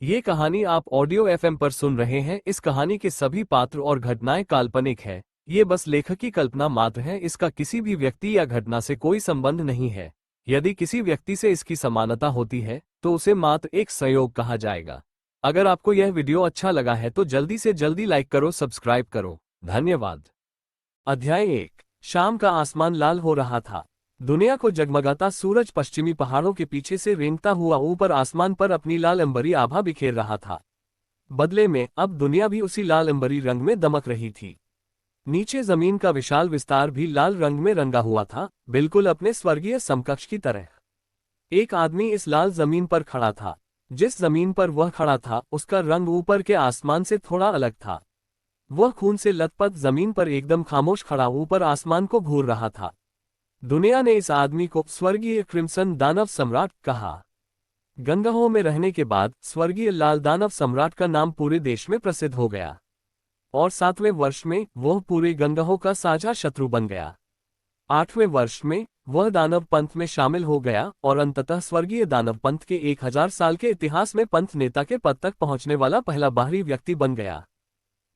ये कहानी आप ऑडियो एफएम पर सुन रहे हैं। इस कहानी के सभी पात्र और घटनाएं काल्पनिक है। ये बस लेखक की कल्पना मात्र है। इसका किसी भी व्यक्ति या घटना से कोई संबंध नहीं है। यदि किसी व्यक्ति से इसकी समानता होती है तो उसे मात्र एक संयोग कहा जाएगा। अगर आपको यह वीडियो अच्छा लगा है तो जल्दी से जल्दी लाइक करो, सब्सक्राइब करो। धन्यवाद। अध्याय 1। शाम का आसमान लाल हो रहा था। दुनिया को जगमगाता सूरज पश्चिमी पहाड़ों के पीछे से रेंगता हुआ ऊपर आसमान पर अपनी लाल अंबरी आभा बिखेर रहा था। बदले में अब दुनिया भी उसी लाल अंबरी रंग में दमक रही थी। नीचे जमीन का विशाल विस्तार भी लाल रंग में रंगा हुआ था, बिल्कुल अपने स्वर्गीय समकक्ष की तरह। एक आदमी इस लाल जमीन पर खड़ा था। जिस जमीन पर वह खड़ा था उसका रंग ऊपर के आसमान से थोड़ा अलग था। वह खून से लथपथ जमीन पर एकदम खामोश खड़ा ऊपर आसमान को घूर रहा था। दुनिया ने इस आदमी को स्वर्गीय क्रिम्सन दानव सम्राट कहा। गंगहों में रहने के बाद स्वर्गीय लाल दानव सम्राट का नाम पूरे देश में प्रसिद्ध हो गया और 7वें वर्ष में वह पूरे गंगहों का साझा शत्रु बन गया। 8वें वर्ष में वह दानव पंथ में शामिल हो गया और अंततः स्वर्गीय दानव पंथ के 1000 साल के इतिहास में पंथ नेता के पद तक पहुंचने वाला पहला बाहरी व्यक्ति बन गया।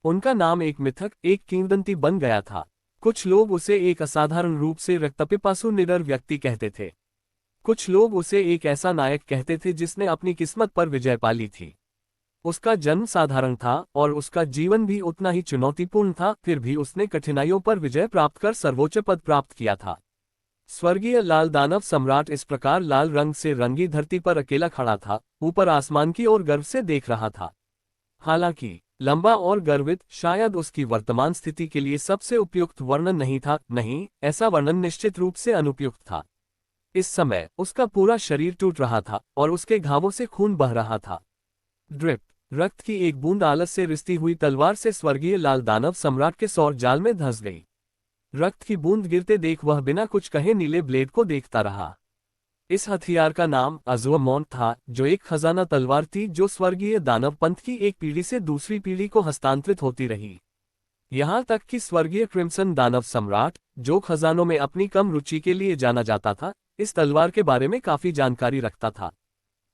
उनका नाम एक मिथक, एक किंवदंती बन गया था। कुछ लोग उसे एक असाधारण रूप से रक्तपिपासु निडर व्यक्ति कहते थे। कुछ लोग उसे एक ऐसा नायक कहते थे जिसने अपनी किस्मत पर विजय पा ली थी। उसका जन्म साधारण था और उसका जीवन भी उतना ही चुनौतीपूर्ण था, फिर भी उसने कठिनाइयों पर विजय प्राप्त कर सर्वोच्च पद प्राप्त किया था। स्वर्गीय लाल दानव सम्राट इस प्रकार लाल रंग से रंगी धरती पर अकेला खड़ा था, ऊपर आसमान की ओर गर्व से देख रहा था। हालांकि लंबा और गर्वित शायद उसकी वर्तमान स्थिति के लिए सबसे उपयुक्त वर्णन नहीं था। नहीं, ऐसा वर्णन निश्चित रूप से अनुपयुक्त था। इस समय उसका पूरा शरीर टूट रहा था और उसके घावों से खून बह रहा था। ड्रिप, रक्त की एक बूंद आलस से रिसती हुई तलवार से स्वर्गीय लाल दानव सम्राट के सौर जाल में धंस गई। रक्त की बूंद गिरते देख वह बिना कुछ कहे नीले ब्लेड को देखता रहा। इस हथियार का नाम अज़ुअमॉन था, जो एक खजाना तलवार थी जो स्वर्गीय दानव पंथ की एक पीढ़ी से दूसरी पीढ़ी को हस्तांतरित होती रही। यहां तक कि स्वर्गीय क्रिम्सन दानव सम्राट, जो खजानों में अपनी कम रुचि के लिए जाना जाता था, इस तलवार के बारे में काफी जानकारी रखता था।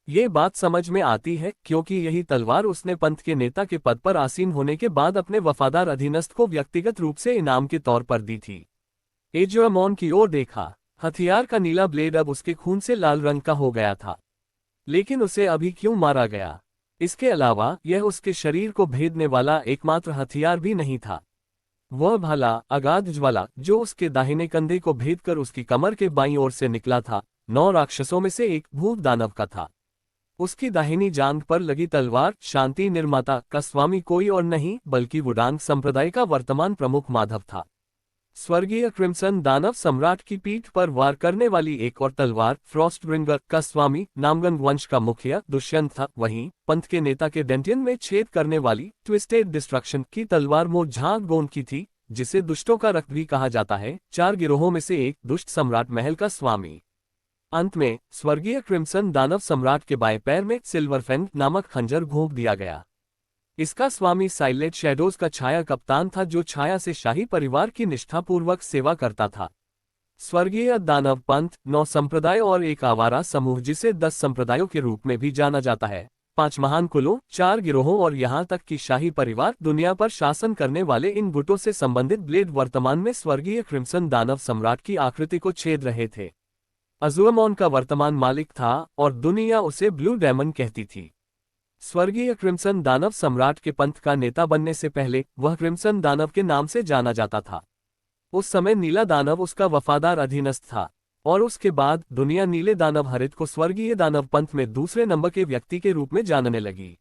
ये बात समझ में आती है क्योंकि यही तलवार उसने पंथ के नेता के पद पर आसीन होने के बाद अपने वफादार अधीनस्थ को व्यक्तिगत रूप से इनाम के तौर पर दी थी। अज़ुअमॉन की ओर देखा। हथियार का नीला ब्लेड अब उसके खून से लाल रंग का हो गया था। लेकिन उसे अभी क्यों मारा गया? इसके अलावा यह उसके शरीर को भेदने वाला एकमात्र हथियार भी नहीं था। वह भाला, अगाध ज्वाला, जो उसके दाहिने कंधे को भेदकर उसकी कमर के बाईं ओर से निकला था, 9 राक्षसों में से एक भूत दानव का था। उसकी दाहिनी जांघ पर लगी तलवार शांति निर्माता का स्वामी कोई और नहीं बल्कि वुडांग संप्रदाय का वर्तमान प्रमुख माधव था। स्वर्गीय क्रिम्सन दानव सम्राट की पीठ पर वार करने वाली एक और तलवार फ्रॉस्टब्रिंगर का स्वामी नामगंग वंश का मुखिया दुष्यंत था। वहीं पंथ के नेता के डेंटियन में छेद करने वाली ट्विस्टेड डिस्ट्रक्शन की तलवार मोरझांग गोंद की थी, जिसे दुष्टों का रक्त भी कहा जाता है। 4 गिरोहों में से एक दुष्ट सम्राट महल का स्वामी। अंत में स्वर्गीय क्रिम्सन दानव सम्राट के बाएं पैर में सिल्वरफेंग नामक खंजर घोंप दिया गया। इसका स्वामी साइलेंट शैडोज का छाया कप्तान था, जो छाया से शाही परिवार की निष्ठापूर्वक सेवा करता था। स्वर्गीय दानव पंथ 9 संप्रदाय और एक आवारा समूह, जिसे 10 संप्रदायों के रूप में भी जाना जाता है, 5 महान कुलों, 4 गिरोहों और यहाँ तक कि शाही परिवार दुनिया पर शासन करने वाले इन गुटों से संबंधित ब्लेड वर्तमान में स्वर्गीय क्रिम्सन दानव सम्राट की आकृति को छेद रहे थे। अज़ुअमॉन का वर्तमान मालिक था और दुनिया उसे ब्लू डेमन कहती थी। स्वर्गीय क्रिम्सन दानव सम्राट के पंथ का नेता बनने से पहले वह क्रिम्सन दानव के नाम से जाना जाता था। उस समय नीला दानव उसका वफादार अधीनस्थ था और उसके बाद दुनिया नीले दानव हरित को स्वर्गीय दानव पंथ में दूसरे नंबर के व्यक्ति के रूप में जानने लगी।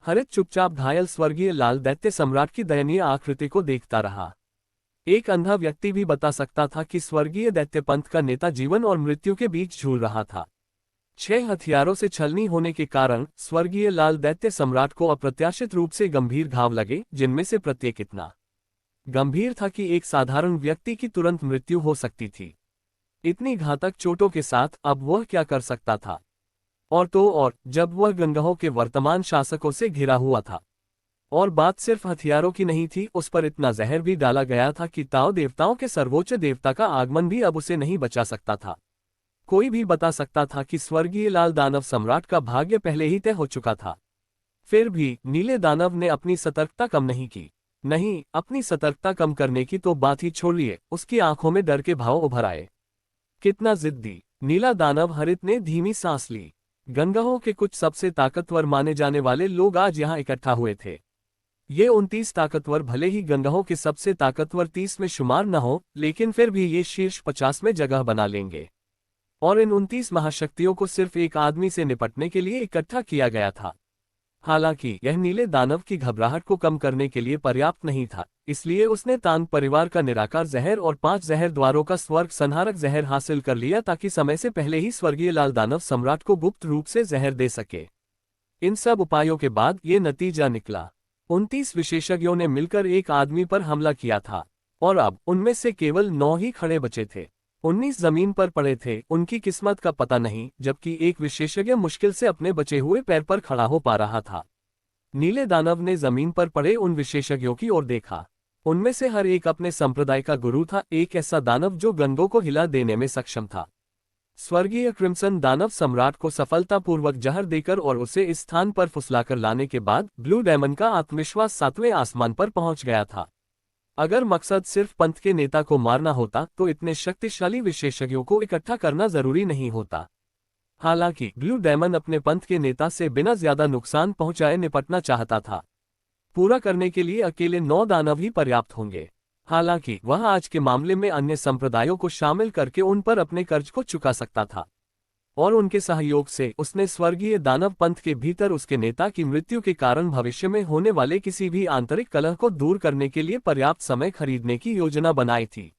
हरित चुपचाप घायल स्वर्गीय लाल दैत्य सम्राट की दयनीय आकृति को देखता रहा। एक अंधा व्यक्ति भी बता सकता था कि स्वर्गीय दैत्य पंथ का नेता जीवन और मृत्यु के बीच झूल रहा था। 6 हथियारों से छलनी होने के कारण स्वर्गीय लाल दैत्य सम्राट को अप्रत्याशित रूप से गंभीर घाव लगे, जिनमें से प्रत्येक इतना गंभीर था कि एक साधारण व्यक्ति की तुरंत मृत्यु हो सकती थी। इतनी घातक चोटों के साथ अब वह क्या कर सकता था? और तो और जब वह गंगहों के वर्तमान शासकों से घिरा हुआ था। और बात सिर्फ हथियारों की नहीं थी, उस पर इतना जहर भी डाला गया था कि ताओ देवताओं के सर्वोच्च देवता का आगमन भी अब उसे नहीं बचा सकता था। कोई भी बता सकता था कि स्वर्गीय लाल दानव सम्राट का भाग्य पहले ही तय हो चुका था। फिर भी नीले दानव ने अपनी सतर्कता कम नहीं की। नहीं, अपनी सतर्कता कम करने की तो बात ही छोड़िए, उसकी आंखों में डर के भाव उभर आए। कितना जिद्दी! नीला दानव हरित ने धीमी सांस ली। गंगाओं के कुछ सबसे ताकतवर माने जाने वाले लोग आज यहाँ इकट्ठा हुए थे। ये 29 ताकतवर भले ही गंगाओं के सबसे ताकतवर 30 में शुमार न हो, लेकिन फिर भी ये शीर्ष 50 में जगह बना लेंगे। और इन 29 महाशक्तियों को सिर्फ एक आदमी से निपटने के लिए इकट्ठा किया गया था। हालांकि यह नीले दानव की घबराहट को कम करने के लिए पर्याप्त नहीं था, इसलिए उसने तांग परिवार का निराकार जहर और 5 जहर द्वारों का स्वर्ग संहारक जहर हासिल कर लिया ताकि समय से पहले ही स्वर्गीय लाल दानव सम्राट को गुप्त रूप से जहर दे सके। इन सब उपायों के बाद ये नतीजा निकला। 29 विशेषज्ञों ने मिलकर एक आदमी पर हमला किया था, और अब उनमें से केवल 9 ही खड़े बचे थे। 19 जमीन पर पड़े थे, उनकी किस्मत का पता नहीं, जबकि एक विशेषज्ञ मुश्किल से अपने बचे हुए पैर पर खड़ा हो पा रहा था। नीले दानव ने जमीन पर पड़े उन विशेषज्ञों की ओर देखा। उनमें से हर एक अपने संप्रदाय का गुरु था, एक ऐसा दानव जो गंगों को हिला देने में सक्षम था। स्वर्गीय क्रिम्सन दानव सम्राट को सफलतापूर्वक जहर देकर और उसे इस स्थान पर फुसलाकर लाने के बाद ब्लू डायमंड का आत्मविश्वास 7वें आसमान पर पहुंच गया था। अगर मकसद सिर्फ पंथ के नेता को मारना होता तो इतने शक्तिशाली विशेषज्ञों को इकट्ठा करना जरूरी नहीं होता। हालांकि ब्लू डायमंड अपने पंथ के नेता से बिना ज्यादा नुकसान पहुंचाए निपटना चाहता था। पूरा करने के लिए अकेले 9 दानव ही पर्याप्त होंगे। हालांकि वह आज के मामले में अन्य संप्रदायों को शामिल करके उन पर अपने कर्ज को चुका सकता था, और उनके सहयोग से उसने स्वर्गीय दानव पंथ के भीतर उसके नेता की मृत्यु के कारण भविष्य में होने वाले किसी भी आंतरिक कलह को दूर करने के लिए पर्याप्त समय खरीदने की योजना बनाई थी।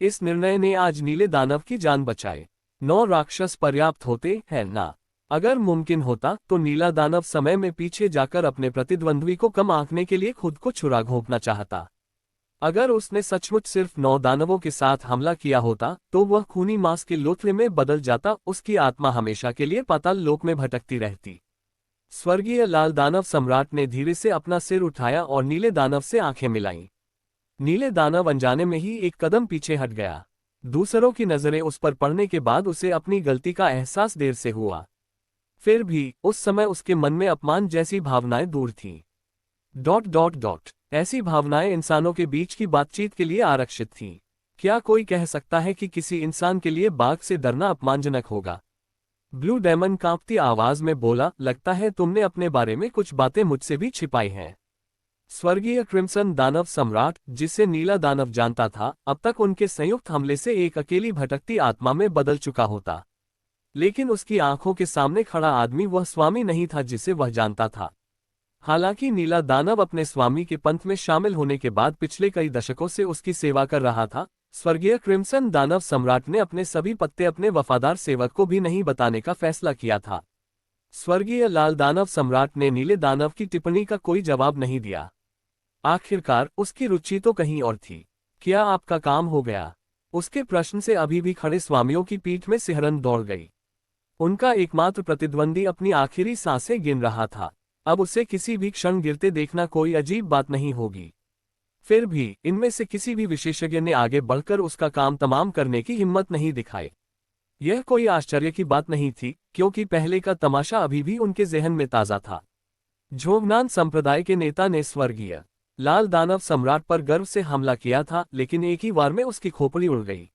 इस निर्णय ने आज नीले दानव की जान बचाई। 9 राक्षस पर्याप्त होते हैं ना? अगर मुमकिन होता तो नीला दानव समय में पीछे जाकर अपने प्रतिद्वंद्वी को कम आंकने के लिए खुद को छुरा घोंपना चाहता। अगर उसने सचमुच सिर्फ 9 दानवों के साथ हमला किया होता तो वह खूनी मांस के लोथड़े में बदल जाता, उसकी आत्मा हमेशा के लिए पाताल लोक में भटकती रहती। स्वर्गीय लाल दानव सम्राट ने धीरे से अपना सिर उठाया और नीले दानव से आंखें मिलाईं। नीले दानव अनजाने में ही एक कदम पीछे हट गया। दूसरों की नजरें उस पर पड़ने के बाद उसे अपनी गलती का एहसास देर से हुआ। फिर भी उस समय उसके मन में अपमान जैसी भावनाएं दूर थीं। ... ऐसी भावनाएं इंसानों के बीच की बातचीत के लिए आरक्षित थीं। क्या कोई कह सकता है कि किसी इंसान के लिए बाघ से डरना अपमानजनक होगा? ब्लू डायमंड कांपती आवाज में बोला, लगता है तुमने अपने बारे में कुछ बातें मुझसे भी छिपाई हैं। स्वर्गीय क्रिम्सन दानव सम्राट, जिसे नीला दानव जानता था, अब तक उनके संयुक्त हमले से एक अकेली भटकती आत्मा में बदल चुका होता, लेकिन उसकी आंखों के सामने खड़ा आदमी वह स्वामी नहीं था जिसे वह जानता था। हालांकि नीला दानव अपने स्वामी के पंथ में शामिल होने के बाद पिछले कई दशकों से उसकी सेवा कर रहा था, स्वर्गीय क्रिम्सन दानव सम्राट ने अपने सभी पत्ते अपने वफादार सेवक को भी नहीं बताने का फैसला किया था। स्वर्गीय लाल दानव सम्राट ने नीले दानव की टिप्पणी का कोई जवाब नहीं दिया। आखिरकार उसकी रुचि तो कहीं और थी। क्या आपका काम हो गया? उसके प्रश्न से अभी भी खड़े स्वामियों की पीठ में सिहरन दौड़ गई। उनका एकमात्र प्रतिद्वंदी अपनी आखिरी सांसें गिन रहा था। अब उसे किसी भी क्षण गिरते देखना कोई अजीब बात नहीं होगी। फिर भी इनमें से किसी भी विशेषज्ञ ने आगे बढ़कर उसका काम तमाम करने की हिम्मत नहीं दिखाई। यह कोई आश्चर्य की बात नहीं थी, क्योंकि पहले का तमाशा अभी भी उनके जहन में ताज़ा था। झोंगनान संप्रदाय के नेता ने स्वर्गीय लाल दानव सम्राट पर गर्व से हमला किया था, लेकिन एक ही वार में उसकी खोपड़ी उड़ गई।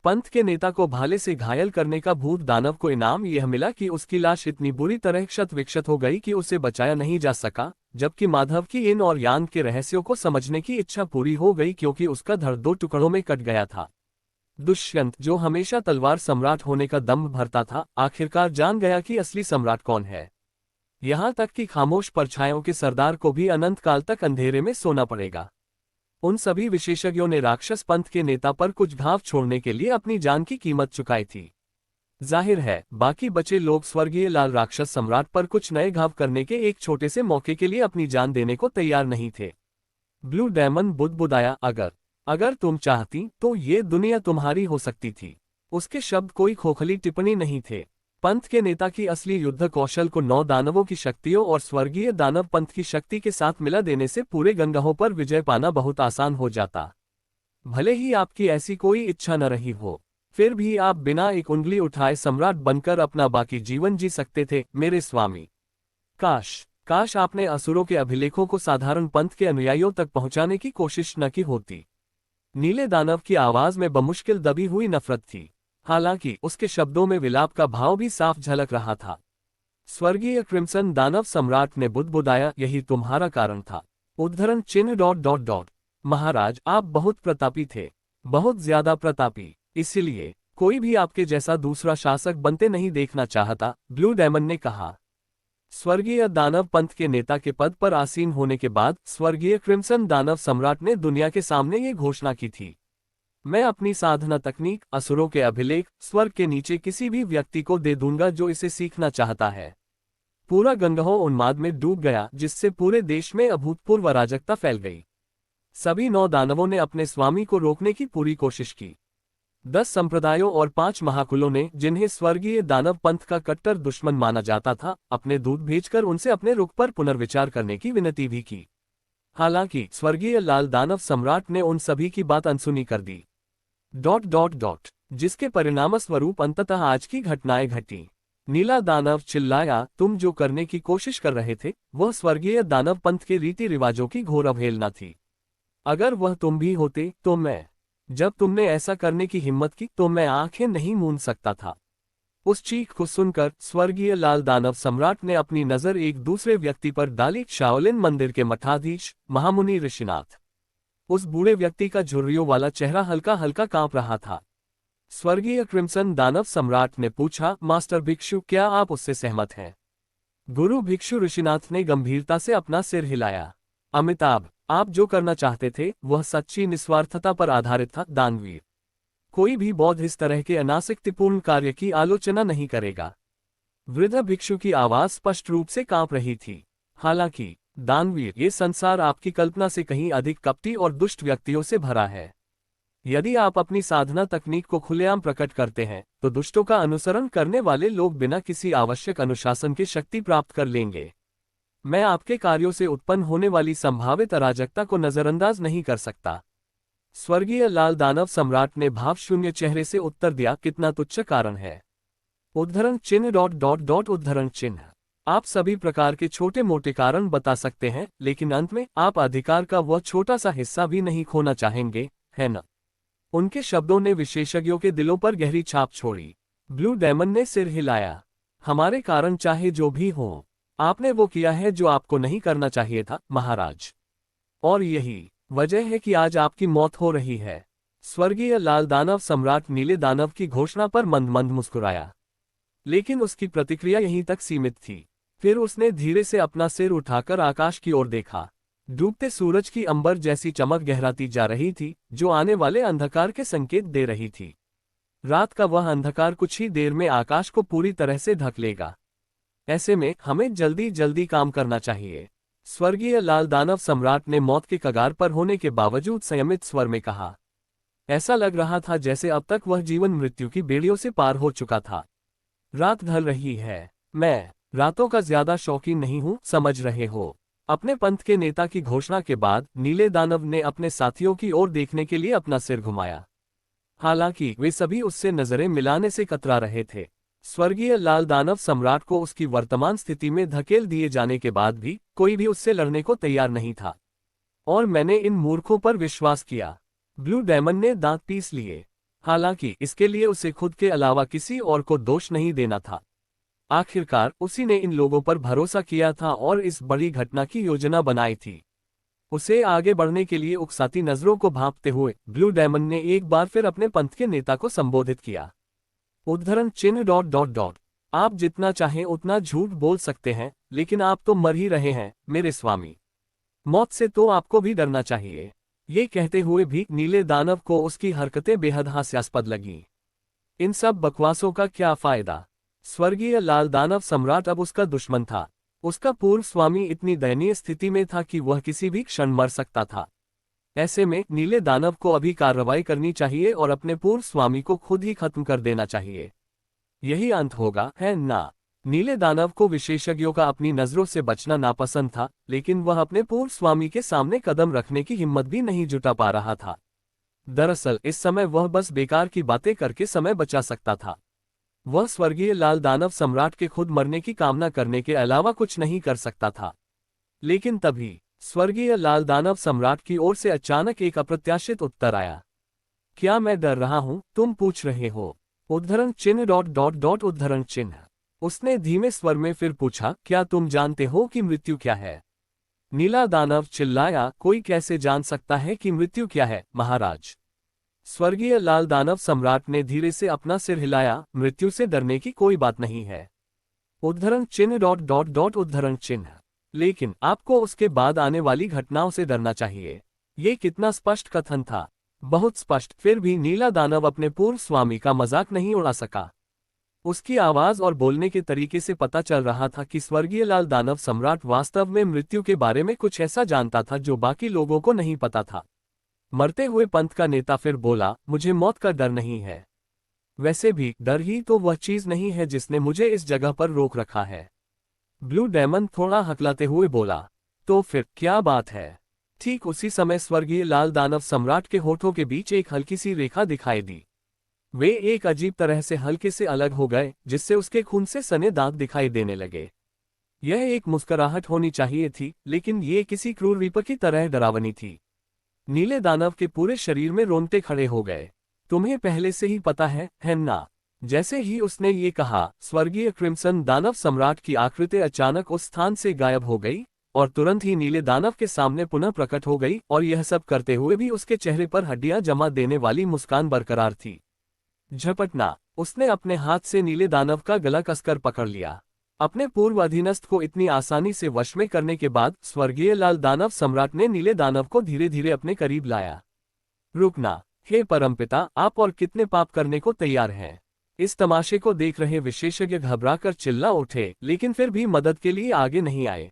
पंथ के नेता को भाले से घायल करने का भूत दानव को इनाम यह मिला कि उसकी लाश इतनी बुरी तरह क्षत विक्षत हो गई कि उसे बचाया नहीं जा सका, जबकि माधव की इन और यांग के रहस्यों को समझने की इच्छा पूरी हो गई, क्योंकि उसका धड़ 2 टुकड़ों में कट गया था। दुष्यंत, जो हमेशा तलवार सम्राट होने का दम्भ भरता था, आखिरकार जान गया कि असली सम्राट कौन है। यहाँ तक कि खामोश परछाइयों के सरदार को भी अनंत काल तक अंधेरे में सोना पड़ेगा। उन सभी विशेषज्ञों ने राक्षस पंथ के नेता पर कुछ घाव छोड़ने के लिए अपनी जान की कीमत चुकाई थी। जाहिर है बाकी बचे लोग स्वर्गीय लाल राक्षस सम्राट पर कुछ नए घाव करने के एक छोटे से मौके के लिए अपनी जान देने को तैयार नहीं थे। ब्लू डायमंड बुदबुदाया, अगर तुम चाहती तो ये दुनिया तुम्हारी हो सकती थी। उसके शब्द कोई खोखली टिप्पणी नहीं थे। पंथ के नेता की असली युद्ध कौशल को 9 दानवों की शक्तियों और स्वर्गीय दानव पंथ की शक्ति के साथ मिला देने से पूरे गंगाहों पर विजय पाना बहुत आसान हो जाता। भले ही आपकी ऐसी कोई इच्छा न रही हो, फिर भी आप बिना एक उंगली उठाए सम्राट बनकर अपना बाकी जीवन जी सकते थे मेरे स्वामी। काश काश आपने असुरों के अभिलेखों को साधारण पंथ के अनुयायियों तक पहुंचाने की कोशिश न की होती। नीले दानव की आवाज में बमुश्किल दबी हुई नफरत थी, हालांकि उसके शब्दों में विलाप का भाव भी साफ झलक रहा था। स्वर्गीय क्रिम्सन दानव सम्राट ने बुदबुदाया, यही तुम्हारा कारण था। उद्धरण चिन्ह ... महाराज, आप बहुत प्रतापी थे, बहुत ज्यादा प्रतापी, इसलिए कोई भी आपके जैसा दूसरा शासक बनते नहीं देखना चाहता, ब्लू डायमंड ने कहा। स्वर्गीय दानव पंथ के नेता के पद पर आसीन होने के बाद स्वर्गीय क्रिम्सन दानव सम्राट ने दुनिया के सामने ये घोषणा की थी, मैं अपनी साधना तकनीक, असुरों के अभिलेख, स्वर्ग के नीचे किसी भी व्यक्ति को दे दूंगा जो इसे सीखना चाहता है। पूरा गंगह उन्माद में डूब गया, जिससे पूरे देश में अभूतपूर्व अराजकता फैल गई। सभी 9 दानवों ने अपने स्वामी को रोकने की पूरी कोशिश की। 10 संप्रदायों और 5 महाकुलों ने, जिन्हें स्वर्गीय दानव पंथ का कट्टर दुश्मन माना जाता था, अपने दूत भेजकर उनसे अपने रुख पर पुनर्विचार करने की विनती भी की। हालांकि स्वर्गीय लाल दानव सम्राट ने उन सभी की बात अनसुनी कर दी। ... जिसके परिणामस्वरूप अंततः आज की घटनाएं घटी। नीला दानव चिल्लाया, तुम जो करने की कोशिश कर रहे थे वह स्वर्गीय दानव पंथ के रीति रिवाजों की घोर अवहेलना थी। अगर वह तुम भी होते तो मैं, जब तुमने ऐसा करने की हिम्मत की तो मैं आंखें नहीं मूंद सकता था। उस चीख को सुनकर स्वर्गीय लाल दानव सम्राट ने अपनी नजर एक दूसरे व्यक्ति पर डाली, शाओलिन मंदिर के मठाधीश महामुनि ऋषिनाथ। उस बूढ़े व्यक्ति का झुर्रियों वाला चेहरा हल्का हल्का कांप रहा था। स्वर्गीय क्रिम्सन दानव सम्राट ने पूछा, मास्टर भिक्षु, क्या आप उससे सहमत हैं? गुरु भिक्षु ऋषिनाथ ने गंभीरता से अपना सिर हिलाया। अमिताभ, आप जो करना चाहते थे वह सच्ची निस्वार्थता पर आधारित था, दानवीर। कोई भी बौद्ध इस तरह के अनासक्तिपूर्ण कार्य की आलोचना नहीं करेगा। वृद्ध भिक्षु की आवाज स्पष्ट रूप से कांप रही थी। हालांकि दानवीर, ये संसार आपकी कल्पना से कहीं अधिक कपटी और दुष्ट व्यक्तियों से भरा है। यदि आप अपनी साधना तकनीक को खुलेआम प्रकट करते हैं तो दुष्टों का अनुसरण करने वाले लोग बिना किसी आवश्यक अनुशासन की शक्ति प्राप्त कर लेंगे। मैं आपके कार्यों से उत्पन्न होने वाली संभावित अराजकता को नजरअंदाज नहीं कर सकता। स्वर्गीय लाल दानव सम्राट ने भावशून्य चेहरे से उत्तर दिया, कितना तुच्छ कारण है। उद्धरण चिन्ह ... उद्धरण चिन्ह। आप सभी प्रकार के छोटे मोटे कारण बता सकते हैं, लेकिन अंत में आप अधिकार का वह छोटा सा हिस्सा भी नहीं खोना चाहेंगे, है न? उनके शब्दों ने विशेषज्ञों के दिलों पर गहरी छाप छोड़ी। ब्लू डायमंड ने सिर हिलाया। हमारे कारण चाहे जो भी हो, आपने वो किया है जो आपको नहीं करना चाहिए था, महाराज। और यही वजह है कि आज आपकी मौत हो रही है। स्वर्गीय लाल दानव सम्राट नीले दानव की घोषणा पर मंद मंद मुस्कुराया, लेकिन उसकी प्रतिक्रिया यहीं तक सीमित थी। फिर उसने धीरे से अपना सिर उठाकर आकाश की ओर देखा। डूबते सूरज की अंबर जैसी चमक गहराती जा रही थी, जो आने वाले अंधकार के संकेत दे रही थी। रात का वह अंधकार कुछ ही देर में आकाश को पूरी तरह से ढक लेगा। ऐसे में हमें जल्दी जल्दी काम करना चाहिए। स्वर्गीय लाल दानव सम्राट ने मौत के कगार पर होने के बावजूद संयमित स्वर में कहा। ऐसा लग रहा था जैसे अब तक वह जीवन मृत्यु की बेड़ियों से पार हो चुका था। रात ढल रही है। मैं रातों का ज्यादा शौकीन नहीं हूं, समझ रहे हो। अपने पंथ के नेता की घोषणा के बाद नीले दानव ने अपने साथियों की ओर देखने के लिए अपना सिर घुमाया। हालांकि वे सभी उससे नजरें मिलाने से कतरा रहे थे। स्वर्गीय लाल दानव सम्राट को उसकी वर्तमान स्थिति में धकेल दिए जाने के बाद भी कोई भी उससे लड़ने को तैयार नहीं था, और मैंने इन मूर्खों पर विश्वास किया। ब्लू डायमंड ने दांत पीस लिए। हालांकि इसके लिए उसे खुद के अलावा किसी और को दोष नहीं देना था। आखिरकार उसी ने इन लोगों पर भरोसा किया था और इस बड़ी घटना की योजना बनाई थी। उसे आगे बढ़ने के लिए उकसाती नजरों को भांपते हुए ब्लू डायमंड ने एक बार फिर अपने पंथ के नेता को संबोधित किया। उद्धरण चिन्ह ... आप जितना चाहें उतना झूठ बोल सकते हैं, लेकिन आप तो मर ही रहे हैं, मेरे स्वामी। मौत से तो आपको भी डरना चाहिए। ये कहते हुए भी नीले दानव को उसकी हरकतें बेहद हास्यास्पद लगीं। इन सब बकवासों का क्या फायदा? स्वर्गीय लाल दानव सम्राट अब उसका दुश्मन था। उसका पूर्व स्वामी इतनी दयनीय स्थिति में था कि वह किसी भी क्षण मर सकता था। ऐसे में नीले दानव को अभी कार्रवाई करनी चाहिए और अपने पूर्व स्वामी को खुद ही खत्म कर देना चाहिए। यही अंत होगा, है ना? नीले दानव को विशेषज्ञों का अपनी नजरों से बचना नापसंद था, लेकिन वह अपने पूर्व स्वामी के सामने कदम रखने की हिम्मत भी नहीं जुटा पा रहा था। दरअसल इस समय वह बस बेकार की बातें करके समय बचा सकता था। वह स्वर्गीय लाल दानव सम्राट के खुद मरने की कामना करने के अलावा कुछ नहीं कर सकता था। लेकिन तभी स्वर्गीय लाल दानव सम्राट की ओर से अचानक एक अप्रत्याशित उत्तर आया। क्या मैं डर रहा हूं, तुम पूछ रहे हो? उद्धरण चिन्ह डॉट डॉट डॉट उद्धरण चिन्ह। उसने धीमे स्वर में फिर पूछा, क्या तुम जानते हो कि मृत्यु क्या है? नीला दानव चिल्लाया, कोई कैसे जान सकता है कि मृत्यु क्या है, महाराज? स्वर्गीय लाल दानव सम्राट ने धीरे से अपना सिर हिलाया, मृत्यु से डरने की कोई बात नहीं है। उद्धरण चिन्ह डॉट डॉट डॉट उद्धरण चिन्ह। लेकिन आपको उसके बाद आने वाली घटनाओं से डरना चाहिए। ये कितना स्पष्ट कथन था, बहुत स्पष्ट। फिर भी नीला दानव अपने पूर्व स्वामी का मजाक नहीं उड़ा सका। उसकी आवाज और बोलने के तरीके से पता चल रहा था कि स्वर्गीय लाल दानव सम्राट वास्तव में मृत्यु के बारे में कुछ ऐसा जानता था जो बाकी लोगों को नहीं पता था। मरते हुए पंथ का नेता फिर बोला, मुझे मौत का डर नहीं है। वैसे भी डर ही तो वह चीज नहीं है जिसने मुझे इस जगह पर रोक रखा है। ब्लू डेमन थोड़ा हकलाते हुए बोला, तो फिर क्या बात है? ठीक उसी समय स्वर्गीय लाल दानव सम्राट के होठों के बीच एक हल्की सी रेखा दिखाई दी। वे एक अजीब तरह से हल्के से अलग हो गए, जिससे उसके खून से सने दांत दिखाई देने लगे। यह एक मुस्कुराहट होनी चाहिए थी, लेकिन ये किसी क्रूर रीपर की तरह डरावनी थी। नीले दानव के पूरे शरीर में रोंगटे खड़े हो गए। तुम्हें पहले से ही पता है ना? जैसे ही उसने ये कहा, स्वर्गीय क्रिम्सन दानव सम्राट की आकृति अचानक उस स्थान से गायब हो गई और तुरंत ही नीले दानव के सामने पुनः प्रकट हो गई, और यह सब करते हुए भी उसके चेहरे पर हड्डियां जमा देने वाली मुस्कान बरकरार थी। झपटना, उसने अपने हाथ से नीले दानव का गला कसकर पकड़ लिया। अपने पूर्व अधीनस्थ को इतनी आसानी से वश में करने के बाद स्वर्गीय लाल दानव सम्राट ने नीले दानव को धीरे धीरे अपने करीब लाया। रुकना, हे परमपिता, आप और कितने पाप करने को तैयार हैं? इस तमाशे को देख रहे विशेषज्ञ घबराकर चिल्ला उठे, लेकिन फिर भी मदद के लिए आगे नहीं आए।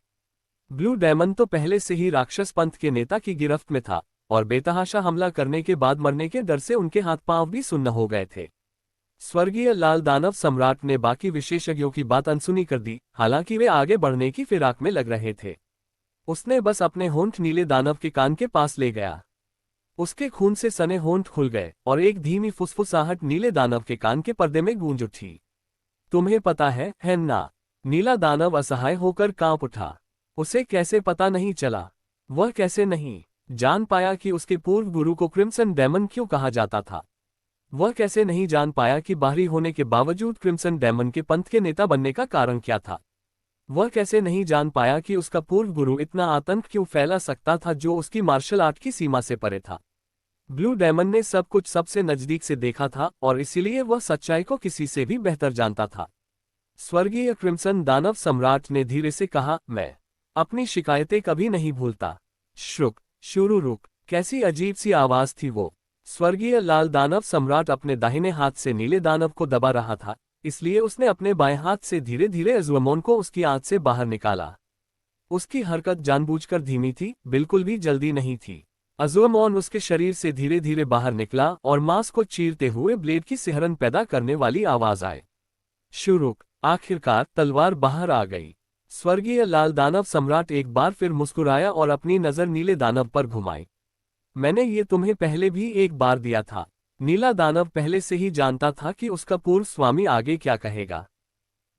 ब्लू डेमन तो पहले से ही राक्षस पंथ के नेता की गिरफ्त में था, और बेतहाशा हमला करने के बाद मरने के डर से उनके हाथ पांव भी सुन्न हो गए थे। स्वर्गीय लाल दानव सम्राट ने बाकी विशेषज्ञों की बात अनसुनी कर दी, हालांकि वे आगे बढ़ने की फिराक में लग रहे थे। उसने बस अपने होंठ नीले दानव के कान के पास ले गया। उसके खून से सने होंठ खुल गए और एक धीमी फुसफुसाहट नीले दानव के कान के पर्दे में गूंज उठी। तुम्हें पता है ना? नीला दानव असहाय होकर कांप उठा। उसे कैसे पता नहीं चला? वह कैसे नहीं जान पाया कि उसके पूर्व गुरु को क्रिम्सन डेमन क्यों कहा जाता था? वह कैसे नहीं जान पाया कि बाहरी होने के बावजूद क्रिम्सन डेमन के पंथ के नेता बनने का कारण क्या था? वह कैसे नहीं जान पाया कि उसका पूर्व गुरु इतना आतंक क्यों फैला सकता था जो उसकी मार्शल आर्ट की सीमा से परे था? ब्लू डेमन ने सब कुछ सबसे नजदीक से देखा था, और इसीलिए वह सच्चाई को किसी से भी बेहतर जानता था। स्वर्गीय क्रिम्सन दानव सम्राट ने धीरे से कहा, मैं अपनी शिकायतें कभी नहीं भूलता। श्रुक शुरू रुक। कैसी अजीब सी आवाज थी वो। स्वर्गीय लाल दानव सम्राट अपने दाहिने हाथ से नीले दानव को दबा रहा था, इसलिए उसने अपने बाएं हाथ से धीरे धीरे अज़ुअमोन को उसकी आंत से बाहर निकाला। उसकी हरकत जानबूझकर धीमी थी, बिल्कुल भी जल्दी नहीं थी। अज़ुअमोन उसके शरीर से धीरे धीरे बाहर निकला और मांस को चीरते हुए ब्लेड की सिहरन पैदा करने वाली आवाज आए। शुरुक। आखिरकार तलवार बाहर आ गई। स्वर्गीय लाल दानव सम्राट एक बार फिर मुस्कुराया और अपनी नजर नीले दानव पर घुमाई। मैंने ये तुम्हें पहले भी एक बार दिया था। नीला दानव पहले से ही जानता था कि उसका पूर्व स्वामी आगे क्या कहेगा।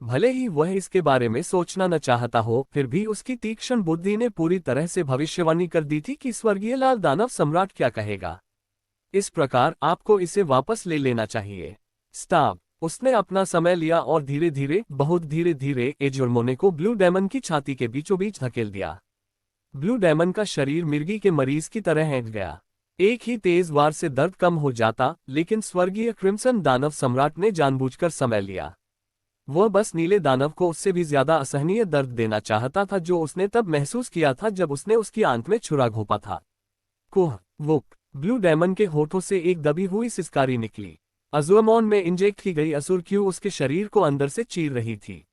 भले ही वह इसके बारे में सोचना न चाहता हो, फिर भी उसकी तीक्ष्ण बुद्धि ने पूरी तरह से भविष्यवाणी कर दी थी कि स्वर्गीय लाल दानव सम्राट क्या कहेगा। इस प्रकार आपको इसे वापस ले लेना चाहिए। स्टॉप। उसने अपना समय लिया और धीरे धीरे, बहुत धीरे धीरे एज़ुअमोन को ब्लू डेमन की छाती के बीचों बीच धकेल दिया। ब्लू डेमन का शरीर मिर्गी के मरीज की तरह हिल गया। एक ही तेज वार से दर्द कम हो जाता, लेकिन स्वर्गीय क्रिम्सन दानव सम्राट ने जानबूझकर समय लिया। वह बस नीले दानव को उससे भी ज्यादा असहनीय दर्द देना चाहता था जो उसने तब महसूस किया था जब उसने उसकी आंत में छुरा घोंपा था। कुह वुक। ब्लू डेमन के होठों से एक दबी हुई सिसकारी निकली। अज़ुअमोन में इंजेक्ट की गई असुर क्यू उसके शरीर को अंदर से चीर रही थी।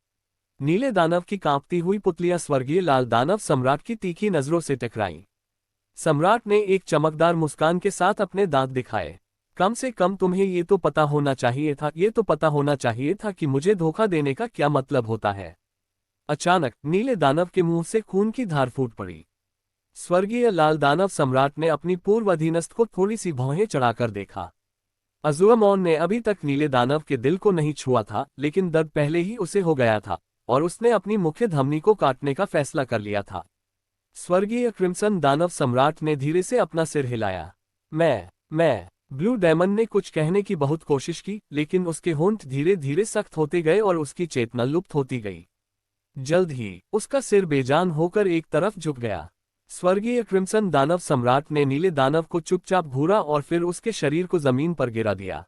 नीले दानव की कांपती हुई पुतलियां स्वर्गीय लाल दानव सम्राट की तीखी नजरों से टकराईं। सम्राट ने एक चमकदार मुस्कान के साथ अपने दांत दिखाए। कम से कम तुम्हें ये तो पता होना चाहिए था कि मुझे धोखा देने का क्या मतलब होता है। अचानक नीले दानव के मुंह से खून की धार फूट पड़ी। स्वर्गीय लाल दानव सम्राट ने अपनी पूर्व अधीनस्थ को थोड़ी सी भौहें चढ़ाकर देखा। अज़ुअमॉन ने अभी तक नीले दानव के दिल को नहीं छुआ था, लेकिन दर्द पहले ही उसे हो गया था और उसने अपनी मुख्य धमनी को काटने का फैसला कर लिया था। स्वर्गीय क्रिम्सन दानव सम्राट ने धीरे से अपना सिर हिलाया। मैं ब्लू डायमंड ने कुछ कहने की बहुत कोशिश की, लेकिन उसके होंठ धीरे धीरे सख्त होते गए और उसकी चेतना लुप्त होती गई। जल्द ही उसका सिर बेजान होकर एक तरफ झुक गया। स्वर्गीय क्रिम्सन दानव सम्राट ने नीले दानव को चुपचाप घूरा और फिर उसके शरीर को जमीन पर गिरा दिया।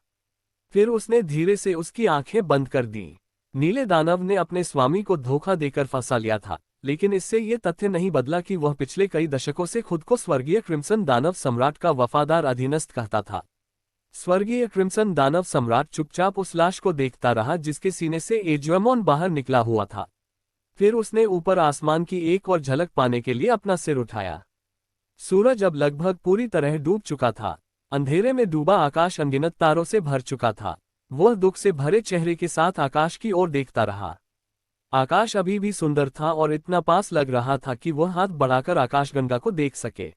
फिर उसने धीरे से उसकी आंखें बंद कर दी। नीले दानव ने अपने स्वामी को धोखा देकर फंसा लिया था, लेकिन इससे यह तथ्य नहीं बदला कि वह पिछले कई दशकों से खुद को स्वर्गीय क्रिम्सन दानव सम्राट का वफादार अधीनस्थ कहता था। स्वर्गीय क्रिम्सन दानव सम्राट चुपचाप उस लाश को देखता रहा जिसके सीने से एजुएमॉन बाहर निकला हुआ था। फिर उसने ऊपर आसमान की एक और झलक पाने के लिए अपना सिर उठाया। सूरज अब लगभग पूरी तरह डूब चुका था। अंधेरे में डूबा आकाश अनगिनत तारों से भर चुका था। वह दुख से भरे चेहरे के साथ आकाश की ओर देखता रहा। आकाश अभी भी सुंदर था और इतना पास लग रहा था कि वह हाथ बढ़ाकर आकाशगंगा को देख सके।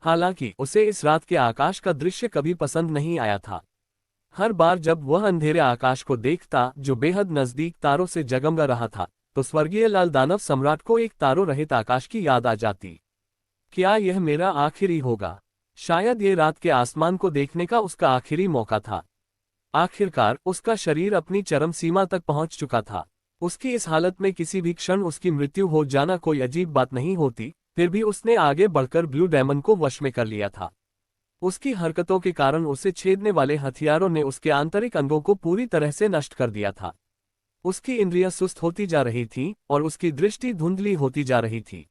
हालांकि उसे इस रात के आकाश का दृश्य कभी पसंद नहीं आया था। हर बार जब वह अंधेरे आकाश को देखता जो बेहद नजदीक तारों से जगमगा रहा था, तो स्वर्गीय लाल दानव सम्राट को एक तारों रहित आकाश की याद आ जाती। क्या यह मेरा आखिरी होगा? शायद ये रात के आसमान को देखने का उसका आखिरी मौका था। आखिरकार उसका शरीर अपनी चरम सीमा तक पहुंच चुका था। उसकी इस हालत में किसी भी क्षण उसकी मृत्यु हो जाना कोई अजीब बात नहीं होती, फिर भी उसने आगे बढ़कर ब्लू डायमंड को वश में कर लिया था। उसकी हरकतों के कारण उसे छेदने वाले हथियारों ने उसके आंतरिक अंगों को पूरी तरह से नष्ट कर दिया था। उसकी इंद्रियां सुस्त होती जा रही थीं और उसकी दृष्टि धुंधली होती जा रही थी।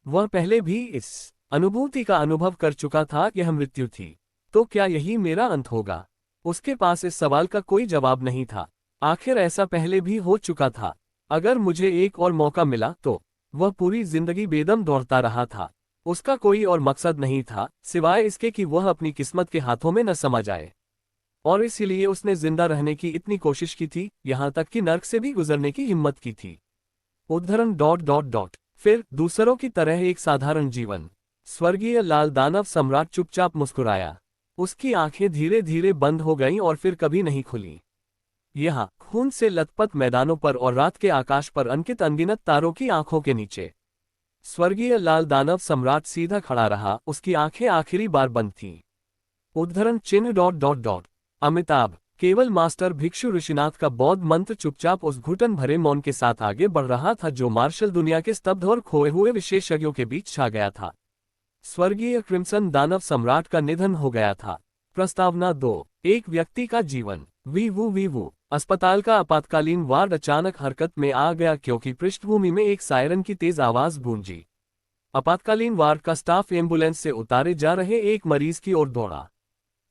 वह पहले भी इस अनुभूति का अनुभव कर चुका था कि यह मृत्यु थी। तो क्या यही मेरा अंत होगा? उसके पास इस सवाल का कोई जवाब नहीं था। आखिर ऐसा पहले भी हो चुका था। अगर मुझे एक और मौका मिला तो। वह पूरी जिंदगी बेदम दौड़ता रहा था। उसका कोई और मकसद नहीं था सिवाय इसके कि वह अपनी किस्मत के हाथों में न समा जाए। और इसीलिए उसने जिंदा रहने की इतनी कोशिश की थी, यहां तक कि नर्क से भी गुजरने की हिम्मत की थी। उद्धरण। फिर दूसरों की तरह एक साधारण जीवन। स्वर्गीय लाल दानव सम्राट चुपचाप मुस्कुराया। उसकी आंखें धीरे धीरे बंद हो गईं और फिर कभी नहीं खुली। यहाँ खून से लथपथ मैदानों पर और रात के आकाश पर अंकित अनगिनत तारों की आंखों के नीचे स्वर्गीय लाल दानव सम्राट सीधा खड़ा रहा। उसकी आंखें आखिरी बार बंद थीं। उद्धरण। अमिताभ केवल मास्टर भिक्षु ऋषिनाथ का बौद्ध मंत्र चुपचाप उस घुटन भरे मौन के साथ आगे बढ़ रहा था जो मार्शल दुनिया के स्तब्ध और खोए हुए विशेषज्ञों के बीच छा गया था। स्वर्गीय क्रिम्सन दानव सम्राट का निधन हो गया था। प्रस्तावना 2। एक व्यक्ति का जीवन। वीवू अस्पताल का आपातकालीन वार्ड अचानक हरकत में आ गया क्योंकि पृष्ठभूमि में एक सायरन की तेज आवाज गूंजी। आपातकालीन वार्ड का स्टाफ एम्बुलेंस से उतारे जा रहे एक मरीज की ओर दौड़ा।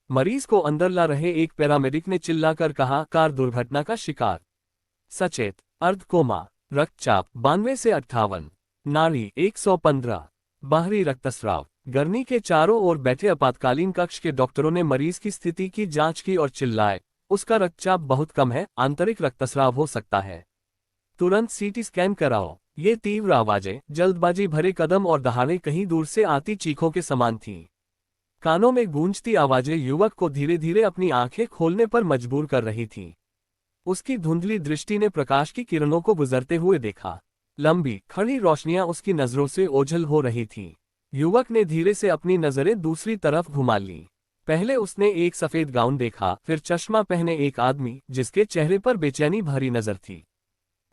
मरीज को अंदर ला रहे एक पैरामेडिक ने चिल्लाकर कहा, कार दुर्घटना का शिकार, सचेत, अर्ध कोमा, रक्तचाप 92 से 58, नाड़ी 115, बाहरी रक्तस्राव। गरनी के चारों ओर बैठे आपातकालीन कक्ष के डॉक्टरों ने मरीज की स्थिति की जांच की और चिल्लाए, उसका रक्तचाप बहुत कम है, आंतरिक रक्तस्राव हो सकता है, तुरंत सीटी स्कैन कराओ। ये तीव्र आवाजें, जल्दबाजी भरे कदम और दहाड़े कहीं दूर से आती चीखों के समान थीं। कानों में गूंजती आवाजें युवक को धीरे धीरे अपनी आंखें खोलने पर मजबूर कर रही थीं। उसकी धुंधली दृष्टि ने प्रकाश की किरणों को गुजरते हुए देखा। लंबी खड़ी रोशनियां उसकी नजरों से ओझल हो रही थीं। युवक ने धीरे से अपनी नजरें दूसरी तरफ घुमा लीं। पहले उसने एक सफेद गाउन देखा, फिर चश्मा पहने एक आदमी जिसके चेहरे पर बेचैनी भरी नजर थी।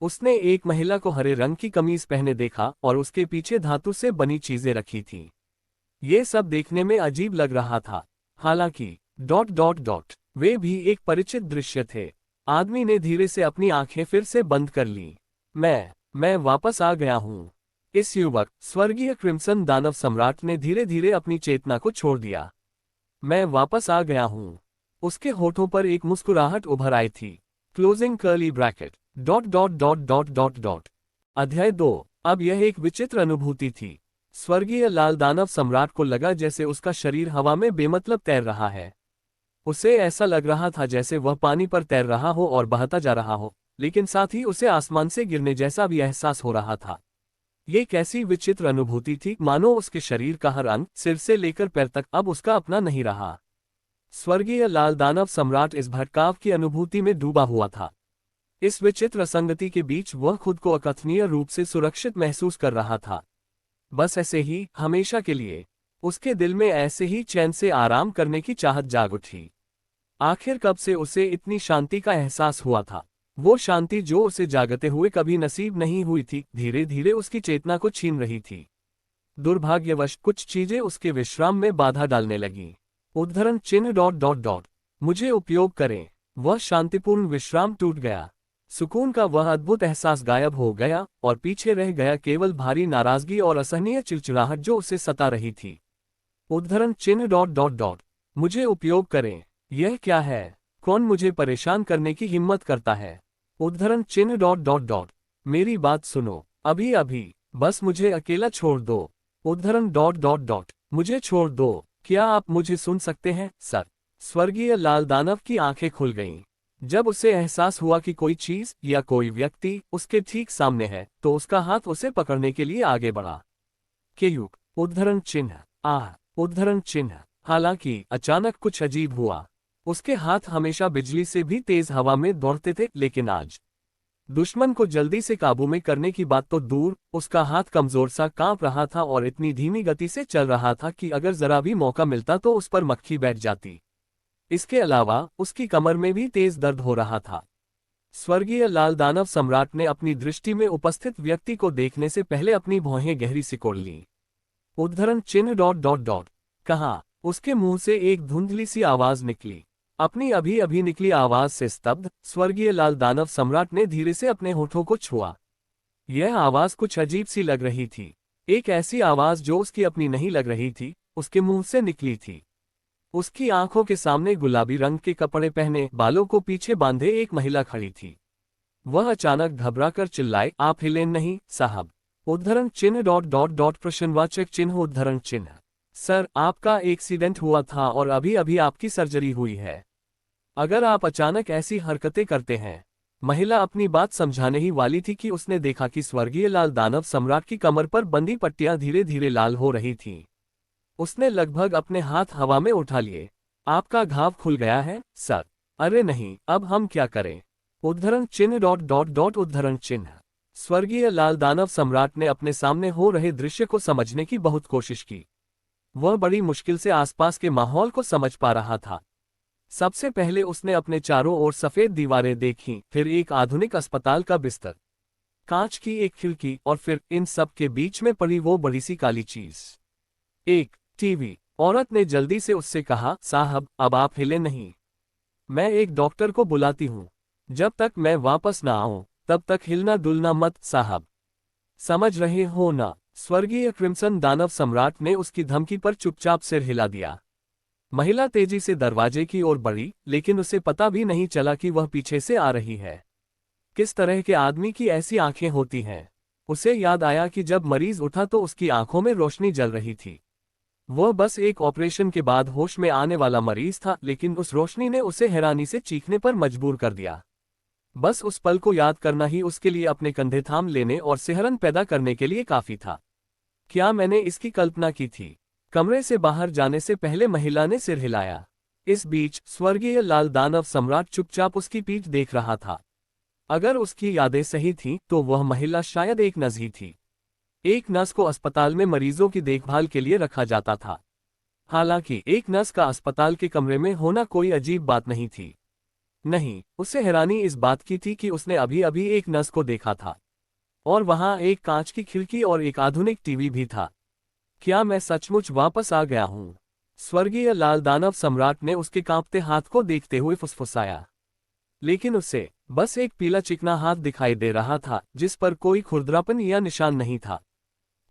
उसने एक महिला को हरे रंग की कमीज पहने देखा और उसके पीछे धातु से बनी चीजें रखी थीं। ये सब देखने में अजीब लग रहा था। हालांकि वे भी एक परिचित दृश्य थे। आदमी ने धीरे से अपनी आंखें फिर से बंद कर लीं। मैं वापस आ गया हूं। इस युवक स्वर्गीय क्रिम्सन दानव सम्राट ने धीरे धीरे अपनी चेतना को छोड़ दिया। मैं वापस आ गया हूं। उसके होठों पर एक मुस्कुराहट उभर आई थी। Closing curly bracket. अध्याय 2। अब यह एक विचित्र अनुभूति थी। स्वर्गीय लाल दानव सम्राट को लगा जैसे उसका शरीर हवा में बेमतलब तैर रहा है। उसे ऐसा लग रहा था जैसे वह पानी पर तैर रहा हो और बहता जा रहा हो, लेकिन साथ ही उसे आसमान से गिरने जैसा भी एहसास हो रहा था। ये कैसी विचित्र अनुभूति थी, मानो उसके शरीर का हर अंग सिर से लेकर पैर तक अब उसका अपना नहीं रहा। स्वर्गीय लाल दानव सम्राट इस भटकाव की अनुभूति में डूबा हुआ था। इस विचित्र संगति के बीच वह खुद को अकथनीय रूप से सुरक्षित महसूस कर रहा था। बस ऐसे ही, हमेशा के लिए। उसके दिल में ऐसे ही चैन से आराम करने की चाहत जाग उठी। आखिर कब से उसे इतनी शांति का एहसास हुआ था? वो शांति जो उसे जागते हुए कभी नसीब नहीं हुई थी, धीरे धीरे उसकी चेतना को छीन रही थी। दुर्भाग्यवश कुछ चीजें उसके विश्राम में बाधा डालने लगीं। उद्धरण चिन्ह ... मुझे उपयोग करें। वह शांतिपूर्ण विश्राम टूट गया। सुकून का वह अद्भुत एहसास गायब हो गया और पीछे रह गया केवल भारी नाराजगी और असहनीय चिड़चिड़ाहट जो उसे सता रही थी। उद्धरण चिन्ह ... मुझे उपयोग करें। यह क्या है? कौन मुझे परेशान करने की हिम्मत करता है? उद्धरण चिन्ह ... मेरी बात सुनो, अभी अभी, बस मुझे अकेला छोड़ दो। उद्धरण ... मुझे छोड़ दो। क्या आप मुझे सुन सकते हैं, सर? स्वर्गीय लाल दानव की आंखें खुल गईं। जब उसे एहसास हुआ कि कोई चीज या कोई व्यक्ति उसके ठीक सामने है, तो उसका हाथ उसे पकड़ने के लिए आगे बढ़ा। केयुक उद्धरण चिन्ह उद्धरण चिन्ह। हालांकि अचानक कुछ अजीब हुआ। उसके हाथ हमेशा बिजली से भी तेज हवा में दौड़ते थे, लेकिन आज दुश्मन को जल्दी से काबू में करने की बात तो दूर, उसका हाथ कमजोर सा कांप रहा था और इतनी धीमी गति से चल रहा था कि अगर जरा भी मौका मिलता तो उस पर मक्खी बैठ जाती। इसके अलावा उसकी कमर में भी तेज दर्द हो रहा था। स्वर्गीय लाल दानव सम्राट ने अपनी दृष्टि में उपस्थित व्यक्ति को देखने से पहले अपनी भौहें गहरी सिकोड़ लीं। उद्धरण चिन्ह ... कहा। उसके मुंह से एक धुंधली सी आवाज निकली। अपनी अभी अभी निकली आवाज से स्तब्ध, स्वर्गीय लाल दानव सम्राट ने धीरे से अपने होठों को छुआ। यह आवाज कुछ अजीब सी लग रही थी। एक ऐसी आवाज जो उसकी अपनी नहीं लग रही थी, उसके मुंह से निकली थी। उसकी आंखों के सामने गुलाबी रंग के कपड़े पहने, बालों को पीछे बांधे एक महिला खड़ी थी। वह अचानक घबराकर चिल्लाए, आप हिलें नहीं, साहब। उद्धरण चिन्ह ... प्रश्नवाचक चिन्ह उद्धरण चिन्ह। सर, आपका एक्सीडेंट हुआ था और अभी अभी आपकी सर्जरी हुई है। अगर आप अचानक ऐसी हरकतें करते हैं। महिला अपनी बात समझाने ही वाली थी कि उसने देखा कि स्वर्गीय लाल दानव सम्राट की कमर पर बंधी पट्टियां धीरे धीरे लाल हो रही थीं। उसने लगभग अपने हाथ हवा में उठा लिए। आपका घाव खुल गया है, सर? अरे नहीं, अब हम क्या करें? उद्धरण चिन्ह ... उद्धरण चिन्ह। स्वर्गीय लाल दानव सम्राट ने अपने सामने हो रहे दृश्य को समझने की बहुत कोशिश की। वह बड़ी मुश्किल से आसपास के माहौल को समझ पा रहा था। सबसे पहले उसने अपने चारों ओर सफेद दीवारें देखीं, फिर एक आधुनिक अस्पताल का बिस्तर, कांच की एक खिड़की और फिर इन सब के बीच में पड़ी वो बड़ी सी काली चीज, एक टीवी। औरत ने जल्दी से उससे कहा, साहब, अब आप हिले नहीं। मैं एक डॉक्टर को बुलाती हूँ। जब तक मैं वापस ना आऊं, तब तक हिलना डुलना मत, साहब। समझ रहे हो ना? स्वर्गीय क्रिम्सन दानव सम्राट ने उसकी धमकी पर चुपचाप सिर हिला दिया। महिला तेजी से दरवाजे की ओर बढ़ी, लेकिन उसे पता भी नहीं चला कि वह पीछे से आ रही है। किस तरह के आदमी की ऐसी आंखें होती हैं? उसे याद आया कि जब मरीज उठा तो उसकी आंखों में रोशनी जल रही थी। वह बस एक ऑपरेशन के बाद होश में आने वाला मरीज था, लेकिन उस रोशनी ने उसे हैरानी से चीखने पर मजबूर कर दिया। बस उस पल को याद करना ही उसके लिए अपने कंधे थाम लेने और सिहरन पैदा करने के लिए काफी था। क्या मैंने इसकी कल्पना की थी? कमरे से बाहर जाने से पहले महिला ने सिर हिलाया। इस बीच स्वर्गीय लाल दानव सम्राट चुपचाप उसकी पीठ देख रहा था। अगर उसकी यादें सही थीं, तो वह महिला शायद एक नर्स ही थी। एक नर्स को अस्पताल में मरीजों की देखभाल के लिए रखा जाता था। हालांकि एक नर्स का अस्पताल के कमरे में होना कोई अजीब बात नहीं थी। नहीं, उसे हैरानी इस बात की थी कि उसने अभी अभी एक नर्स को देखा था, और वहां एक कांच की खिड़की और एक आधुनिक टीवी भी था। क्या मैं सचमुच वापस आ गया हूं? स्वर्गीय लाल दानव सम्राट ने उसके कांपते हाथ को देखते हुए फुसफुसाया। लेकिन उसे बस एक पीला चिकना हाथ दिखाई दे रहा था, जिस पर कोई खुरदरापन या निशान नहीं था।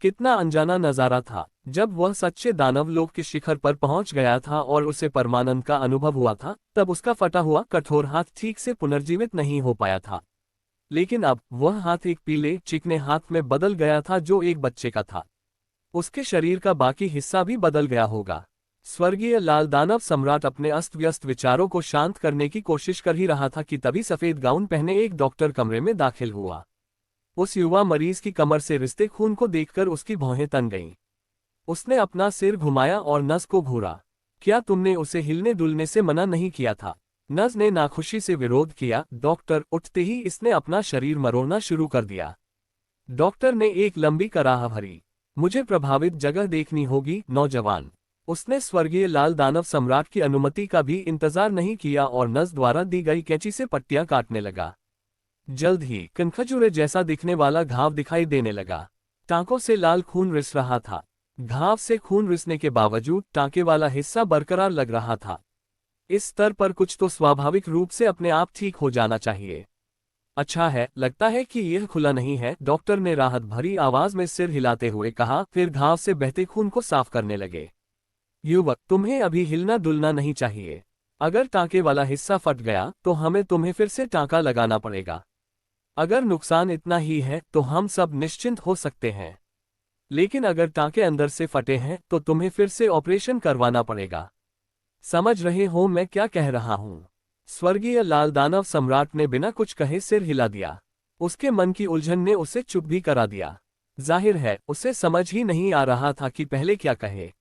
कितना अनजाना नजारा था। जब वह सच्चे दानव लोक के शिखर पर पहुंच गया था और उसे परमानंद का अनुभव हुआ था, तब उसका फटा हुआ कठोर हाथ ठीक से पुनर्जीवित नहीं हो पाया था। लेकिन अब वह हाथ एक पीले चिकने हाथ में बदल गया था जो एक बच्चे का था। उसके शरीर का बाकी हिस्सा भी बदल गया होगा। स्वर्गीय लाल दानव सम्राट अपने अस्त व्यस्त विचारों को शांत करने की कोशिश कर ही रहा था कि तभी सफेद गाउन पहने एक डॉक्टर कमरे में दाखिल हुआ। उस युवा मरीज की कमर से रिश्ते खून को देखकर उसकी भौहें तन गईं। उसने अपना सिर घुमाया और नस को घूरा। क्या तुमने उसे हिलने डुलने से मना नहीं किया था? नर्स ने नाखुशी से विरोध किया। डॉक्टर, उठते ही इसने अपना शरीर मरोड़ना शुरू कर दिया। डॉक्टर ने एक लंबी कराह भरी। मुझे प्रभावित जगह देखनी होगी, नौजवान। उसने स्वर्गीय लाल दानव सम्राट की अनुमति का भी इंतजार नहीं किया और नर्स द्वारा दी गई कैंची से पट्टियां काटने लगा। जल्द ही कनखजूरे जैसा दिखने वाला घाव दिखाई देने लगा। टांकों से लाल खून रिस रहा था। घाव से खून रिसने के बावजूद टांके वाला हिस्सा बरकरार लग रहा था। इस स्तर पर कुछ तो स्वाभाविक रूप से अपने आप ठीक हो जाना चाहिए। अच्छा है, लगता है कि यह खुला नहीं है, डॉक्टर ने राहत भरी आवाज में सिर हिलाते हुए कहा, फिर घाव से बहते खून को साफ करने लगे। युवक, तुम्हें अभी हिलना डुलना नहीं चाहिए। अगर टांके वाला हिस्सा फट गया तो हमें तुम्हें फिर से टांका लगाना पड़ेगा। अगर नुकसान इतना ही है तो हम सब निश्चिंत हो सकते हैं, लेकिन अगर टांके अंदर से फटे हैं तो तुम्हें फिर से ऑपरेशन करवाना पड़ेगा। समझ रहे हो मैं क्या कह रहा हूं? स्वर्गीय लाल दानव सम्राट ने बिना कुछ कहे सिर हिला दिया। उसके मन की उलझन ने उसे चुप भी करा दिया। जाहिर है उसे समझ ही नहीं आ रहा था कि पहले क्या कहे।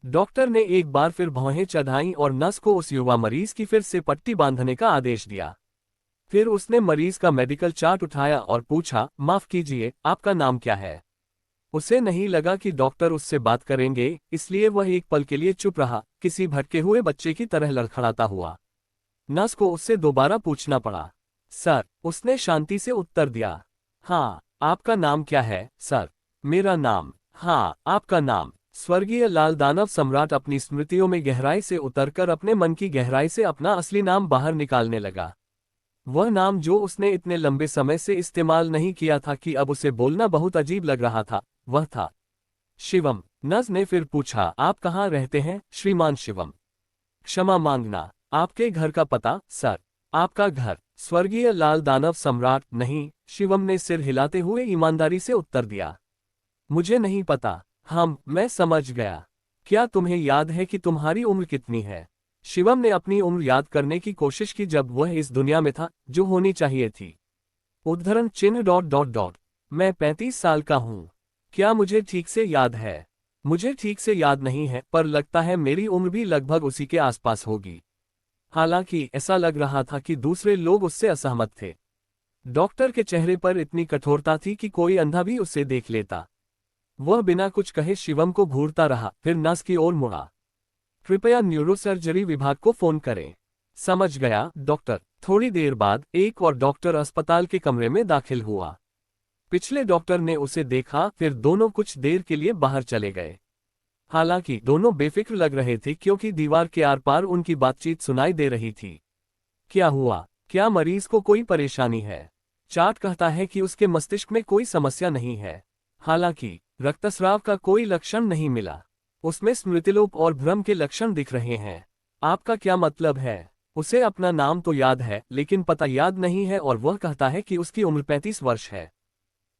डॉक्टर ने एक बार फिर भौहें चढ़ाईं और नस को उस युवा मरीज की फिर से पट्टी बांधने का आदेश दिया। फिर उसने मरीज का मेडिकल चार्ट उठाया और पूछा, माफ कीजिए, आपका नाम क्या है? उसे नहीं लगा कि डॉक्टर उससे बात करेंगे, इसलिए वह एक पल के लिए चुप रहा, किसी भटके हुए बच्चे की तरह लड़खड़ाता हुआ। नर्स को उससे दोबारा पूछना पड़ा। सर, उसने शांति से उत्तर दिया। हाँ, आपका नाम क्या है, सर? मेरा नाम। हाँ, आपका नाम। स्वर्गीय लाल दानव सम्राट अपनी स्मृतियों में गहराई से उतरकर अपने मन की गहराई से अपना असली नाम बाहर निकालने लगा। वह नाम जो उसने इतने लंबे समय से इस्तेमाल नहीं किया था कि अब उसे बोलना बहुत अजीब लग रहा था, वह था शिवम। नर्स ने फिर पूछा, आप कहाँ रहते हैं, श्रीमान शिवम? क्षमा मांगना, आपके घर का पता, सर? आपका घर? स्वर्गीय लाल दानव सम्राट, नहीं, शिवम ने सिर हिलाते हुए ईमानदारी से उत्तर दिया। मुझे नहीं पता। मैं समझ गया। क्या तुम्हें याद है कि तुम्हारी उम्र कितनी है? शिवम ने अपनी उम्र याद करने की कोशिश की जब वह इस दुनिया में था, जो होनी चाहिए थी। उद्धरण चिन्ह ... मैं 35 साल का हूँ। क्या मुझे ठीक से याद है? मुझे ठीक से याद नहीं है, पर लगता है मेरी उम्र भी लगभग उसी के आसपास होगी। हालांकि ऐसा लग रहा था कि दूसरे लोग उससे असहमत थे। डॉक्टर के चेहरे पर इतनी कठोरता थी कि कोई अंधा भी उसे देख लेता। वह बिना कुछ कहे शिवम को घूरता रहा, फिर नस की ओर मुड़ा। कृपया न्यूरोसर्जरी विभाग को फोन करें। समझ गया, डॉक्टर। थोड़ी देर बाद एक और डॉक्टर अस्पताल के कमरे में दाखिल हुआ। पिछले डॉक्टर ने उसे देखा, फिर दोनों कुछ देर के लिए बाहर चले गए। हालांकि दोनों बेफिक्र लग रहे थे क्योंकि दीवार के आर पार उनकी बातचीत सुनाई दे रही थी। क्या हुआ? क्या मरीज को कोई परेशानी है? चार्ट कहता है कि उसके मस्तिष्क में कोई समस्या नहीं है। हालांकि रक्तस्राव का कोई लक्षण नहीं मिला। उसमें स्मृतिलोप और भ्रम के लक्षण दिख रहे हैं। आपका क्या मतलब है? उसे अपना नाम तो याद है, लेकिन पता याद नहीं है और वह कहता है कि उसकी उम्र 35 वर्ष है।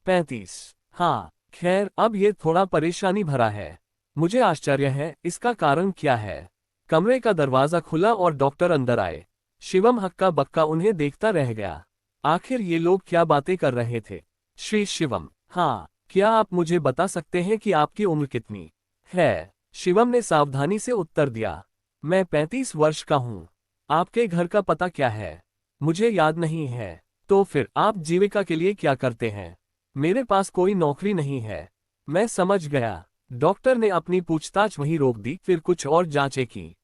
35? हाँ, खैर, अब ये थोड़ा परेशानी भरा है। मुझे आश्चर्य है, इसका कारण क्या है? कमरे का दरवाजा खुला और डॉक्टर अंदर आए। शिवम हक्का बक्का उन्हें देखता रह गया। आखिर ये लोग क्या बातें कर रहे थे? श्री शिवम, हाँ, क्या आप मुझे बता सकते हैं कि आपकी उम्र कितनी है? शिवम ने सावधानी से उत्तर दिया। मैं 35 वर्ष का हूँ। आपके घर का पता क्या है? मुझे याद नहीं है। तो फिर आप जीविका के लिए क्या करते हैं? मेरे पास कोई नौकरी नहीं है। मैं समझ गया। डॉक्टर ने अपनी पूछताछ वहीं रोक दी, फिर कुछ और जांचें की।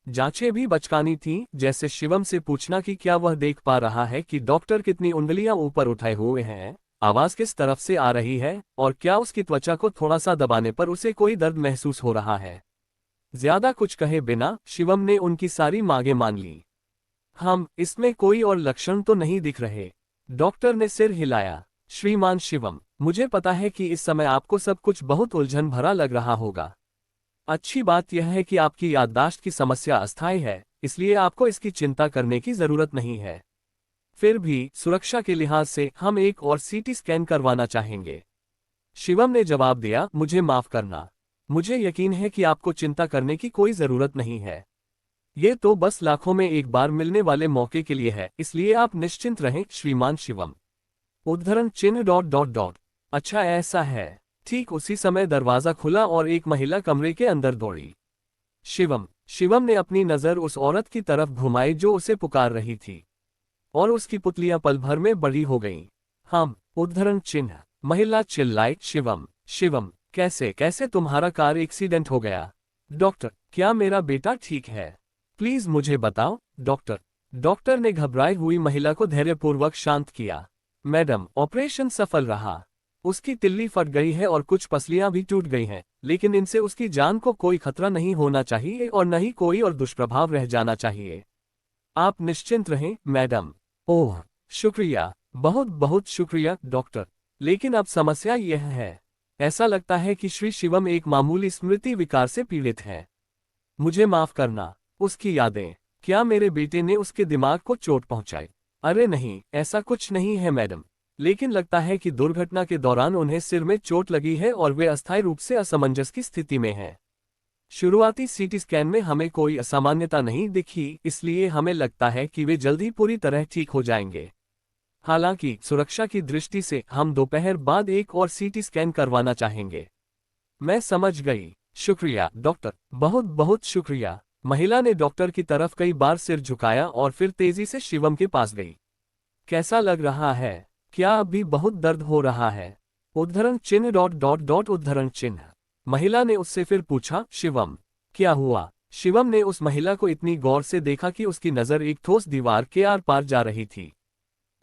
जांचें भी बचकानी थीं, जैसे शिवम से पूछना कि क्या वह देख पा रहा है कि डॉक्टर कितनी उंगलियां ऊपर उठाए हुए हैं, आवाज किस तरफ से आ रही है, और क्या उसकी त्वचा को थोड़ा सा दबाने पर उसे कोई दर्द महसूस हो रहा है। ज्यादा कुछ कहे बिना शिवम ने उनकी सारी मांगें मान ली। इसमें कोई और लक्षण तो नहीं दिख रहे। डॉक्टर ने सिर हिलाया। श्रीमान शिवम, मुझे पता है कि इस समय आपको सब कुछ बहुत उलझन भरा लग रहा होगा। अच्छी बात यह है कि आपकी याददाश्त की समस्या अस्थायी है, इसलिए आपको इसकी चिंता करने की जरूरत नहीं है। फिर भी सुरक्षा के लिहाज से हम एक और सीटी स्कैन करवाना चाहेंगे। शिवम ने जवाब दिया, मुझे माफ करना। मुझे यकीन है कि आपको चिंता करने की कोई जरूरत नहीं है। ये तो बस लाखों में एक बार मिलने वाले मौके के लिए है, इसलिए आप निश्चिंत रहें, श्रीमान शिवम। उद्धरण चिन्ह ... अच्छा ऐसा है। ठीक उसी समय दरवाजा खुला और एक महिला कमरे के अंदर दौड़ी। शिवम, शिवम ने अपनी नजर उस औरत की तरफ घुमाई जो उसे पुकार रही थी, और उसकी पुतलियां पल भर में बड़ी हो गईं। हम उद्धरण चिन्ह। महिला चिल्लाई, शिवम, शिवम, कैसे कैसे तुम्हारा कार एक्सीडेंट हो गया? डॉक्टर, क्या मेरा बेटा ठीक है? प्लीज मुझे बताओ, डॉक्टर। डॉक्टर ने घबराई हुई महिला को धैर्यपूर्वक शांत किया। मैडम, ऑपरेशन सफल रहा। उसकी तिल्ली फट गई है और कुछ पसलियां भी टूट गई हैं, लेकिन इनसे उसकी जान को कोई खतरा नहीं होना चाहिए और न ही कोई और दुष्प्रभाव रह जाना चाहिए। आप निश्चिंत रहें, मैडम। ओह, शुक्रिया, बहुत बहुत शुक्रिया, डॉक्टर। लेकिन अब समस्या यह है, ऐसा लगता है कि श्री शिवम एक मामूली स्मृति विकार से पीड़ित है। मुझे माफ करना। उसकी यादें, क्या मेरे बेटे ने उसके दिमाग को चोट पहुंचाई? अरे नहीं, ऐसा कुछ नहीं है मैडम, लेकिन लगता है कि दुर्घटना के दौरान उन्हें सिर में चोट लगी है और वे अस्थायी रूप से असमंजस की स्थिति में हैं। शुरुआती सीटी स्कैन में हमें कोई असामान्यता नहीं दिखी, इसलिए हमें लगता है कि वे जल्द ही पूरी तरह ठीक हो जाएंगे। हालांकि सुरक्षा की दृष्टि से हम दोपहर बाद एक और सीटी स्कैन करवाना चाहेंगे। मैं समझ गई, शुक्रिया डॉक्टर, बहुत बहुत शुक्रिया। महिला ने डॉक्टर की तरफ कई बार सिर झुकाया और फिर तेजी से शिवम के पास गई। कैसा लग रहा है? क्या अब भी बहुत दर्द हो रहा है? उद्धरण चिन्ह डॉट डॉट डॉट उद्धरण चिन्ह। महिला ने उससे फिर पूछा, शिवम, क्या हुआ? शिवम ने उस महिला को इतनी गौर से देखा कि उसकी नजर एक ठोस दीवार के आर पार जा रही थी।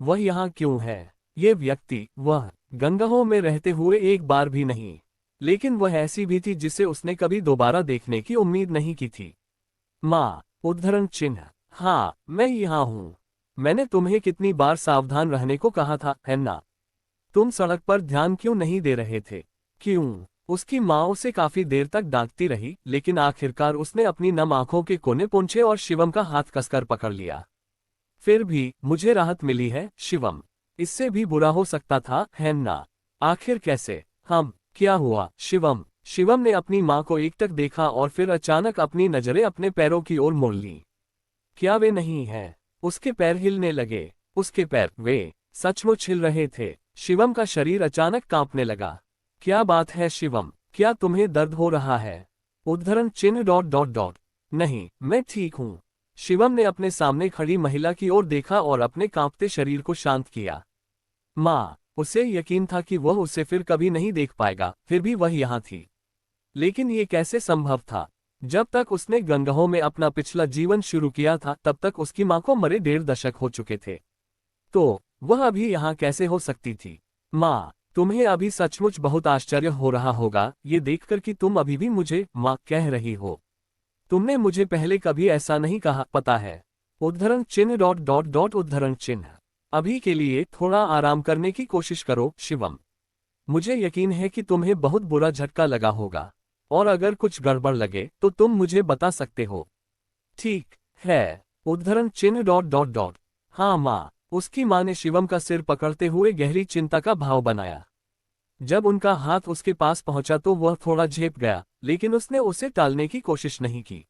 वह यहाँ क्यों है? ये व्यक्ति, वह गंगाहों में रहते हुए एक बार भी नहीं, लेकिन वह ऐसी भी थी जिसे उसने कभी दोबारा देखने की उम्मीद नहीं की थी। माँ, उद्धरण चिन्ह, हाँ, मैं यहाँ हूँ। मैंने तुम्हें कितनी बार सावधान रहने को कहा था, है ना? तुम सड़क पर ध्यान क्यों नहीं दे रहे थे? क्यों? उसकी माँ उसे काफी देर तक डांटती रही, लेकिन आखिरकार उसने अपनी नम आंखों के कोने पहुंचे और शिवम का हाथ कसकर पकड़ लिया। फिर भी मुझे राहत मिली है, शिवम। इससे भी बुरा हो सकता था, है ना? आखिर कैसे? क्या हुआ, शिवम? शिवम ने अपनी माँ को एकटक देखा और फिर अचानक अपनी नजरें अपने पैरों की ओर मोड़ लीं। क्या वे नहीं हैं? उसके पैर हिलने लगे। उसके पैर, वे सचमुच हिल रहे थे। शिवम का शरीर अचानक कांपने लगा। क्या बात है शिवम, क्या तुम्हें दर्द हो रहा है? उद्धरण चिन्ह डॉट डॉट डॉट। नहीं, मैं ठीक हूँ। शिवम ने अपने सामने खड़ी महिला की ओर देखा और अपने कांपते शरीर को शांत किया। माँ, उसे यकीन था कि वह उसे फिर कभी नहीं देख पाएगा, फिर भी वह यहाँ थी। लेकिन ये कैसे संभव था? जब तक उसने गंगाहों में अपना पिछला जीवन शुरू किया था तब तक उसकी माँ को मरे 1.5 दशक हो चुके थे। तो वह अभी यहाँ कैसे हो सकती थी? माँ, तुम्हें अभी सचमुच बहुत आश्चर्य हो रहा होगा ये देखकर कि तुम अभी भी मुझे माँ कह रही हो। तुमने मुझे पहले कभी ऐसा नहीं कहा, पता है। उद्धरण चिन्ह डॉट डॉट डॉट उद्धरण चिन्ह। अभी के लिए थोड़ा आराम करने की कोशिश करो, शिवम। मुझे यकीन है कि तुम्हें बहुत बुरा झटका लगा होगा, और अगर कुछ गड़बड़ लगे तो तुम मुझे बता सकते हो। ठीक है। उद्धरण चिन्ह डॉट डॉट डॉट। हाँ माँ। उसकी माँ ने शिवम का सिर पकड़ते हुए गहरी चिंता का भाव बनाया। जब उनका हाथ उसके पास पहुंचा तो वह थोड़ा झेप गया, लेकिन उसने उसे टालने की कोशिश नहीं की।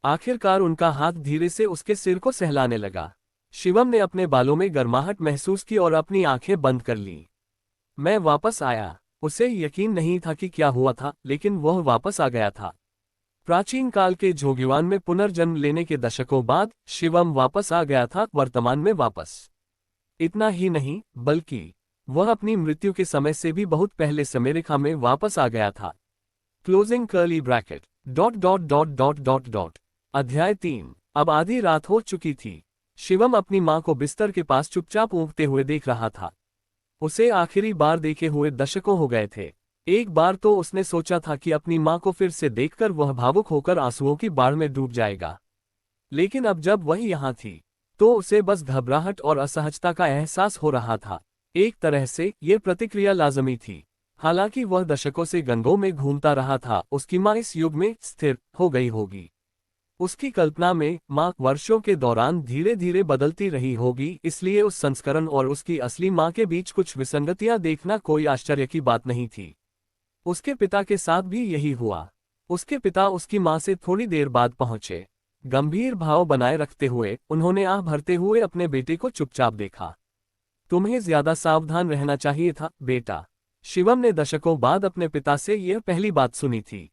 आखिरकार उनका हाथ धीरे से उसके सिर को सहलाने लगा। शिवम ने अपने बालों में गर्माहट महसूस की और अपनी आंखें बंद कर लीं। मैं वापस आया। उसे यकीन नहीं था कि क्या हुआ था, लेकिन वह वापस आ गया था। प्राचीन काल के जोगीवान में पुनर्जन्म लेने के दशकों बाद शिवम वापस आ गया था, वर्तमान में वापस। इतना ही नहीं, बल्कि वह अपनी मृत्यु के समय से भी बहुत पहले समय रेखा में वापस आ गया था। Closing curly bracket dot dot dot dot dot dot. अध्याय 3। अब आधी रात हो चुकी थी। शिवम अपनी माँ को बिस्तर के पास चुपचाप ऊँघते हुए देख रहा था। उसे आखिरी बार देखे हुए दशकों हो गए थे। एक बार तो उसने सोचा था कि अपनी माँ को फिर से देखकर वह भावुक होकर आंसुओं की बाढ़ में डूब जाएगा, लेकिन अब जब वह यहाँ थी तो उसे बस घबराहट और असहजता का एहसास हो रहा था। एक तरह से ये प्रतिक्रिया लाजमी थी। हालांकि वह दशकों से गंगों में घूमता रहा था, उसकी माँ इस युग में स्थिर हो गई होगी। उसकी कल्पना में माँ वर्षों के दौरान धीरे धीरे बदलती रही होगी, इसलिए उस संस्करण और उसकी असली माँ के बीच कुछ विसंगतियां देखना कोई आश्चर्य की बात नहीं थी। उसके पिता के साथ भी यही हुआ। उसके पिता उसकी माँ से थोड़ी देर बाद पहुंचे। गंभीर भाव बनाए रखते हुए उन्होंने आह भरते हुए अपने बेटे को चुपचाप देखा। तुम्हें ज्यादा सावधान रहना चाहिए था, बेटा। शिवम ने दशकों बाद अपने पिता से यह पहली बात सुनी थी।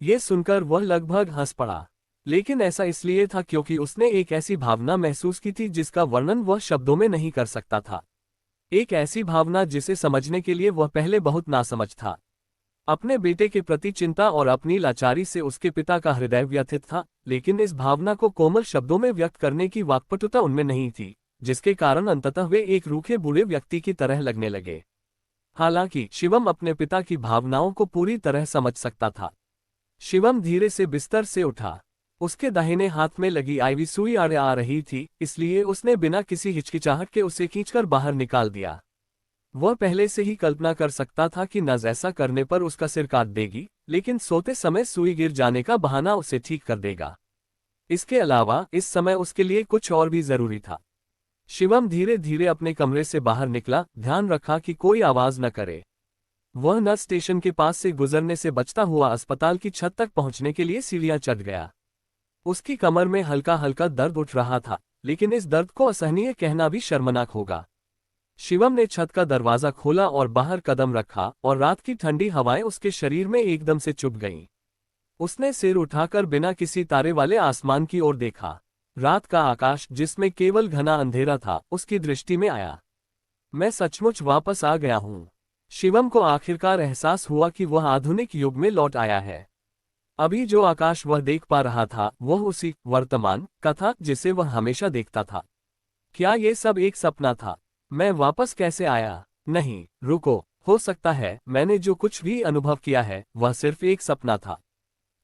ये सुनकर वह लगभग हंस पड़ा। लेकिन ऐसा इसलिए था क्योंकि उसने एक ऐसी भावना महसूस की थी जिसका वर्णन वह शब्दों में नहीं कर सकता था। एक ऐसी भावना जिसे समझने के लिए वह पहले बहुत नासमझ था। अपने बेटे के प्रति चिंता और अपनी लाचारी से उसके पिता का हृदय व्यथित था, लेकिन इस भावना को कोमल शब्दों में व्यक्त करने की वाक्पटुता उनमें नहीं थी, जिसके कारण अंततः वे एक रूखे बूढ़े व्यक्ति की तरह लगने लगे। हालांकि शिवम अपने पिता की भावनाओं को पूरी तरह समझ सकता था। शिवम धीरे से बिस्तर से उठा। उसके दाहिने हाथ में लगी आईवी सुई आड़े आ रही थी, इसलिए उसने बिना किसी हिचकिचाहट के उसे खींचकर बाहर निकाल दिया। वह पहले से ही कल्पना कर सकता था कि नज ऐसा करने पर उसका सिर काट देगी, लेकिन सोते समय सुई गिर जाने का बहाना उसे ठीक कर देगा। इसके अलावा इस समय उसके लिए कुछ और भी जरूरी था। शिवम धीरे धीरे अपने कमरे से बाहर निकला, ध्यान रखा कि कोई आवाज न करे। वह नर्स स्टेशन के पास से गुजरने से बचता हुआ अस्पताल की छत तक पहुंचने के लिए सीढ़ियां चढ़ गया। उसकी कमर में हल्का हल्का दर्द उठ रहा था, लेकिन इस दर्द को असहनीय कहना भी शर्मनाक होगा। शिवम ने छत का दरवाजा खोला और बाहर कदम रखा, और रात की ठंडी हवाएं उसके शरीर में एकदम से चुभ गईं। उसने सिर उठाकर बिना किसी तारे वाले आसमान की ओर देखा। रात का आकाश, जिसमें केवल घना अंधेरा था, उसकी दृष्टि में आया। मैं सचमुच वापस आ गया हूं। शिवम को आखिरकार एहसास हुआ कि वह आधुनिक युग में लौट आया है। अभी जो आकाश वह देख पा रहा था वह उसी वर्तमान का था जिसे वह हमेशा देखता था। क्या ये सब एक सपना था? मैं वापस कैसे आया? नहीं, रुको, हो सकता है मैंने जो कुछ भी अनुभव किया है वह सिर्फ एक सपना था।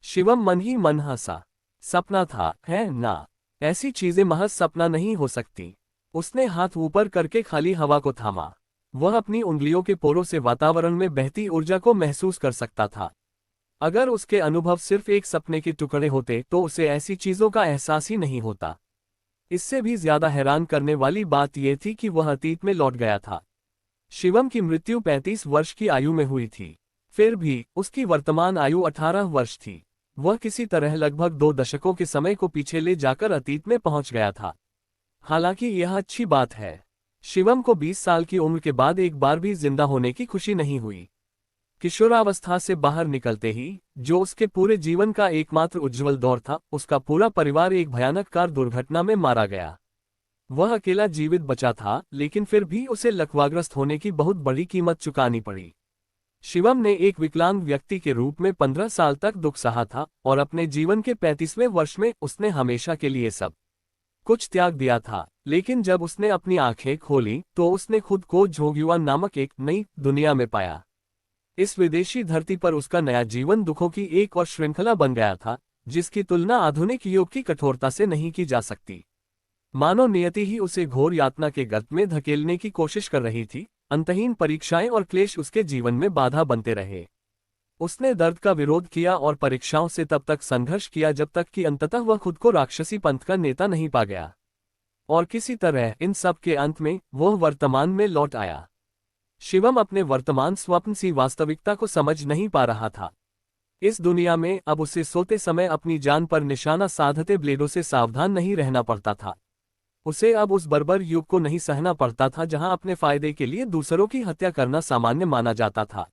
शिवम मन ही मन हंसा। सपना था, है ना? ऐसी चीजें महज सपना नहीं हो सकती। उसने हाथ ऊपर करके खाली हवा को थामा। वह अपनी उंगलियों के पोरों से वातावरण में बहती ऊर्जा को महसूस कर सकता था। अगर उसके अनुभव सिर्फ एक सपने के टुकड़े होते तो उसे ऐसी चीजों का एहसास ही नहीं होता। इससे भी ज्यादा हैरान करने वाली बात यह थी कि वह अतीत में लौट गया था। शिवम की मृत्यु 35 वर्ष की आयु में हुई थी। फिर भी उसकी वर्तमान आयु 18 वर्ष थी। वह किसी तरह लगभग 2 दशकों के समय को पीछे ले जाकर अतीत में पहुंच गया था। हालांकि यह अच्छी बात है। शिवम को 20 साल की उम्र के बाद एक बार भी जिंदा होने की खुशी नहीं हुई। किशोरावस्था से बाहर निकलते ही, जो उसके पूरे जीवन का एकमात्र उज्जवल दौर था, उसका पूरा परिवार एक भयानक कार दुर्घटना में मारा गया। वह अकेला जीवित बचा था, लेकिन फिर भी उसे लकवाग्रस्त होने की बहुत बड़ी कीमत चुकानी पड़ी। शिवम ने एक विकलांग व्यक्ति के रूप में 15 साल तक दुख सहा था, और अपने जीवन के 35वें वर्ष में उसने हमेशा के लिए सब कुछ त्याग दिया था। लेकिन जब उसने अपनी आंखें खोली तो उसने खुद को झोंगयुआन नामक एक नई दुनिया में पाया। इस विदेशी धरती पर उसका नया जीवन दुखों की एक और श्रृंखला बन गया था, जिसकी तुलना आधुनिक युग की कठोरता से नहीं की जा सकती। मानो नियति ही उसे घोर यातना के गर्त में धकेलने की कोशिश कर रही थी। अंतहीन परीक्षाएं और क्लेश उसके जीवन में बाधा बनते रहे। उसने दर्द का विरोध किया और परीक्षाओं से तब तक संघर्ष किया जब तक कि अंततः वह खुद को राक्षसी पंथ का नेता नहीं पा गया। और किसी तरह इन सब के अंत में वह वर्तमान में लौट आया। शिवम अपने वर्तमान स्वप्न सी वास्तविकता को समझ नहीं पा रहा था। इस दुनिया में अब उसे सोते समय अपनी जान पर निशाना साधते ब्लेडों से सावधान नहीं रहना पड़ता था। उसे अब उस बर्बर युग को नहीं सहना पड़ता था जहां अपने फायदे के लिए दूसरों की हत्या करना सामान्य माना जाता था।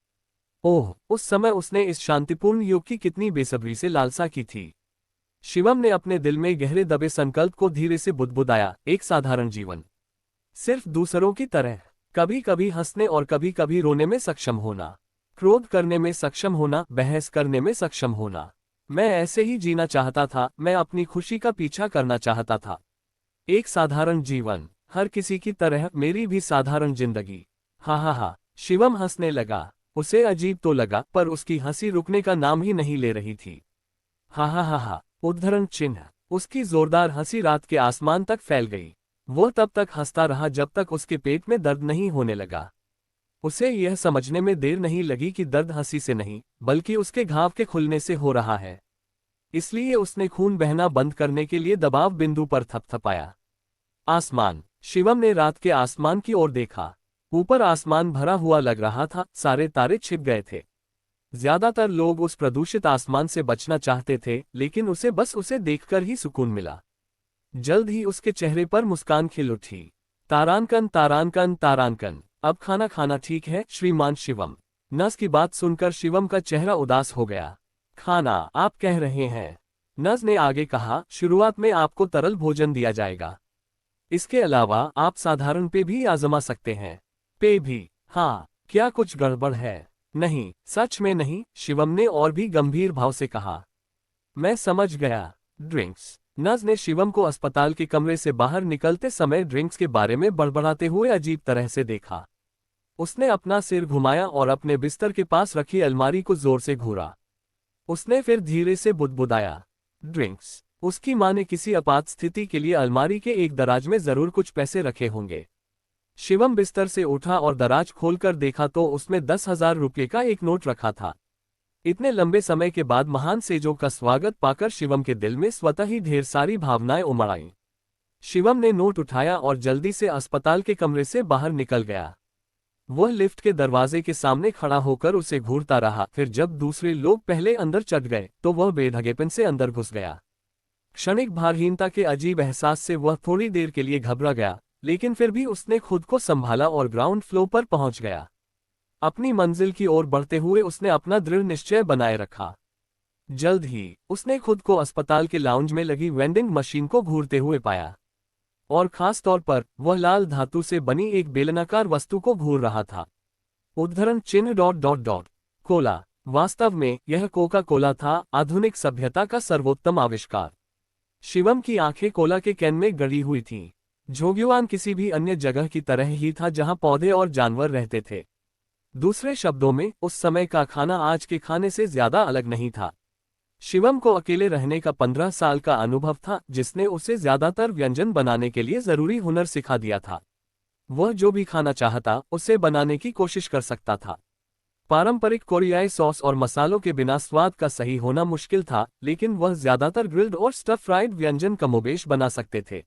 ओह, उस समय उसने इस शांतिपूर्ण युग की कितनी बेसब्री से लालसा की थी। शिवम ने अपने दिल में गहरे दबे संकल्प को धीरे से बुदबुदाया, एक साधारण जीवन, सिर्फ दूसरों की तरह, कभी कभी हंसने और कभी कभी रोने में सक्षम होना, क्रोध करने में सक्षम होना, बहस करने में सक्षम होना। मैं ऐसे ही जीना चाहता था। मैं अपनी खुशी का पीछा करना चाहता था। एक साधारण जीवन, हर किसी की तरह मेरी भी साधारण जिंदगी। हा हा हा। शिवम हंसने लगा। उसे अजीब तो लगा, पर उसकी हंसी रुकने का नाम ही नहीं ले रही थी। हा हा हा हा। उद्धरण चिन्ह। उसकी जोरदार हंसी रात के आसमान तक फैल गई। वो तब तक हंसता रहा जब तक उसके पेट में दर्द नहीं होने लगा। उसे यह समझने में देर नहीं लगी कि दर्द हंसी से नहीं, बल्कि उसके घाव के खुलने से हो रहा है। इसलिए उसने खून बहना बंद करने के लिए दबाव बिंदु पर थपथपाया। आसमान। शिवम ने रात के आसमान की ओर देखा। ऊपर आसमान भरा हुआ लग रहा था, सारे तारे छिप गए थे। ज्यादातर लोग उस प्रदूषित आसमान से बचना चाहते थे, लेकिन उसे बस उसे देखकर ही सुकून मिला। जल्द ही उसके चेहरे पर मुस्कान खिल उठी। तारांकन तारांकन तारांकन। अब खाना खाना ठीक है श्रीमान शिवम। नर्स की बात सुनकर शिवम का चेहरा उदास हो गया। खाना, आप कह रहे हैं? नज ने आगे कहा, शुरुआत में आपको तरल भोजन दिया जाएगा। इसके अलावा आप साधारण पे भी आजमा सकते हैं। पे भी? हाँ। क्या कुछ गड़बड़ है? नहीं, सच में नहीं, शिवम ने और भी गंभीर भाव से कहा। मैं समझ गया। ड्रिंक्स। नज ने शिवम को अस्पताल के कमरे से बाहर निकलते समय ड्रिंक्स के बारे में बड़बड़ाते हुए अजीब तरह से देखा। उसने अपना सिर घुमाया और अपने बिस्तर के पास रखी अलमारी को जोर से घूरा। उसने फिर धीरे से बुदबुदाया, ड्रिंक्स। उसकी मां ने किसी आपात स्थिति के लिए अलमारी के एक दराज में जरूर कुछ पैसे रखे होंगे। शिवम बिस्तर से उठा और दराज खोलकर देखा तो उसमें 10,000 रुपये का एक नोट रखा था। इतने लंबे समय के बाद महान सेजों का स्वागत पाकर शिवम के दिल में स्वतः ही ढेर सारी भावनाएं उमड़ आईं। शिवम ने नोट उठाया और जल्दी से अस्पताल के कमरे से बाहर निकल गया। वह लिफ्ट के दरवाजे के सामने खड़ा होकर उसे घूरता रहा। फिर जब दूसरे लोग पहले अंदर चढ़ गए तो वह बेढंगेपन से अंदर घुस गया। क्षणिक भारहीनता के अजीब एहसास से वह थोड़ी देर के लिए घबरा गया, लेकिन फिर भी उसने खुद को संभाला और ग्राउंड फ्लोर पर पहुंच गया। अपनी मंजिल की ओर बढ़ते हुए उसने अपना दृढ़ निश्चय बनाए रखा। जल्द ही उसने खुद को अस्पताल के लाउंज में लगी वेंडिंग मशीन को घूरते हुए पाया, और खास तौर पर वह लाल धातु से बनी एक बेलनाकार वस्तु को घूर रहा था। उद्धरण चिन्ह ... कोला। वास्तव में यह कोका कोला था, आधुनिक सभ्यता का सर्वोत्तम आविष्कार। शिवम की आंखें कोला के कैन में गड़ी हुई थीं। झोग्युआन किसी भी अन्य जगह की तरह ही था जहां पौधे और जानवर रहते थे। दूसरे शब्दों में, उस समय का खाना आज के खाने से ज्यादा अलग नहीं था। शिवम को अकेले रहने का 15 साल का अनुभव था, जिसने उसे ज्यादातर व्यंजन बनाने के लिए जरूरी हुनर सिखा दिया था। वह जो भी खाना चाहता उसे बनाने की कोशिश कर सकता था। पारंपरिक कोरियाई सॉस और मसालों के बिना स्वाद का सही होना मुश्किल था, लेकिन वह ज्यादातर ग्रिल्ड और स्टफ फ्राइड व्यंजन कमोबेश बना सकते थे।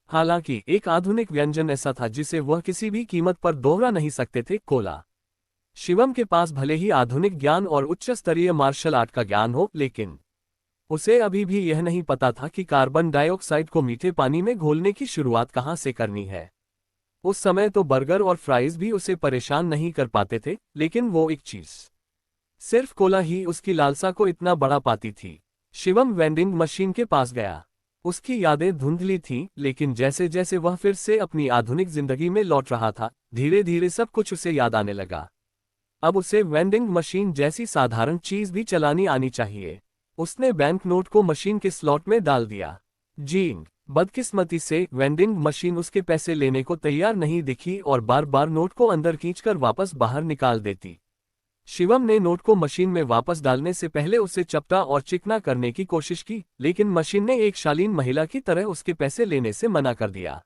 हालांकि एक आधुनिक व्यंजन ऐसा था जिसे वह किसी भी कीमत पर दोहरा नहीं सकते थे, कोला। शिवम के पास भले ही आधुनिक ज्ञान और उच्च स्तरीय मार्शल आर्ट का ज्ञान हो, लेकिन उसे अभी भी यह नहीं पता था कि कार्बन डाइऑक्साइड को मीठे पानी में घोलने की शुरुआत कहां से करनी है। उस समय तो बर्गर और फ्राइज भी उसे परेशान नहीं कर पाते थे, लेकिन वो एक चीज, सिर्फ कोला ही उसकी लालसा को इतना बढ़ा पाती थी। शिवम वेंडिंग मशीन के पास गया। उसकी यादें धुंधली थीं, लेकिन जैसे जैसे वह फिर से अपनी आधुनिक जिंदगी में लौट रहा था, धीरे धीरे सब कुछ उसे याद आने लगा। अब उसे वेंडिंग मशीन जैसी साधारण चीज भी चलानी आनी चाहिए। उसने बैंक नोट को मशीन के स्लॉट में डाल दिया। जीन बदकिस्मती से वेंडिंग मशीन उसके पैसे लेने को तैयार नहीं दिखी और बार बार नोट को अंदर खींचकर वापस बाहर निकाल देती। शिवम ने नोट को मशीन में वापस डालने से पहले उसे चपटा और चिकना करने की कोशिश की, लेकिन मशीन ने एक शालीन महिला की तरह उसके पैसे लेने से मना कर दिया।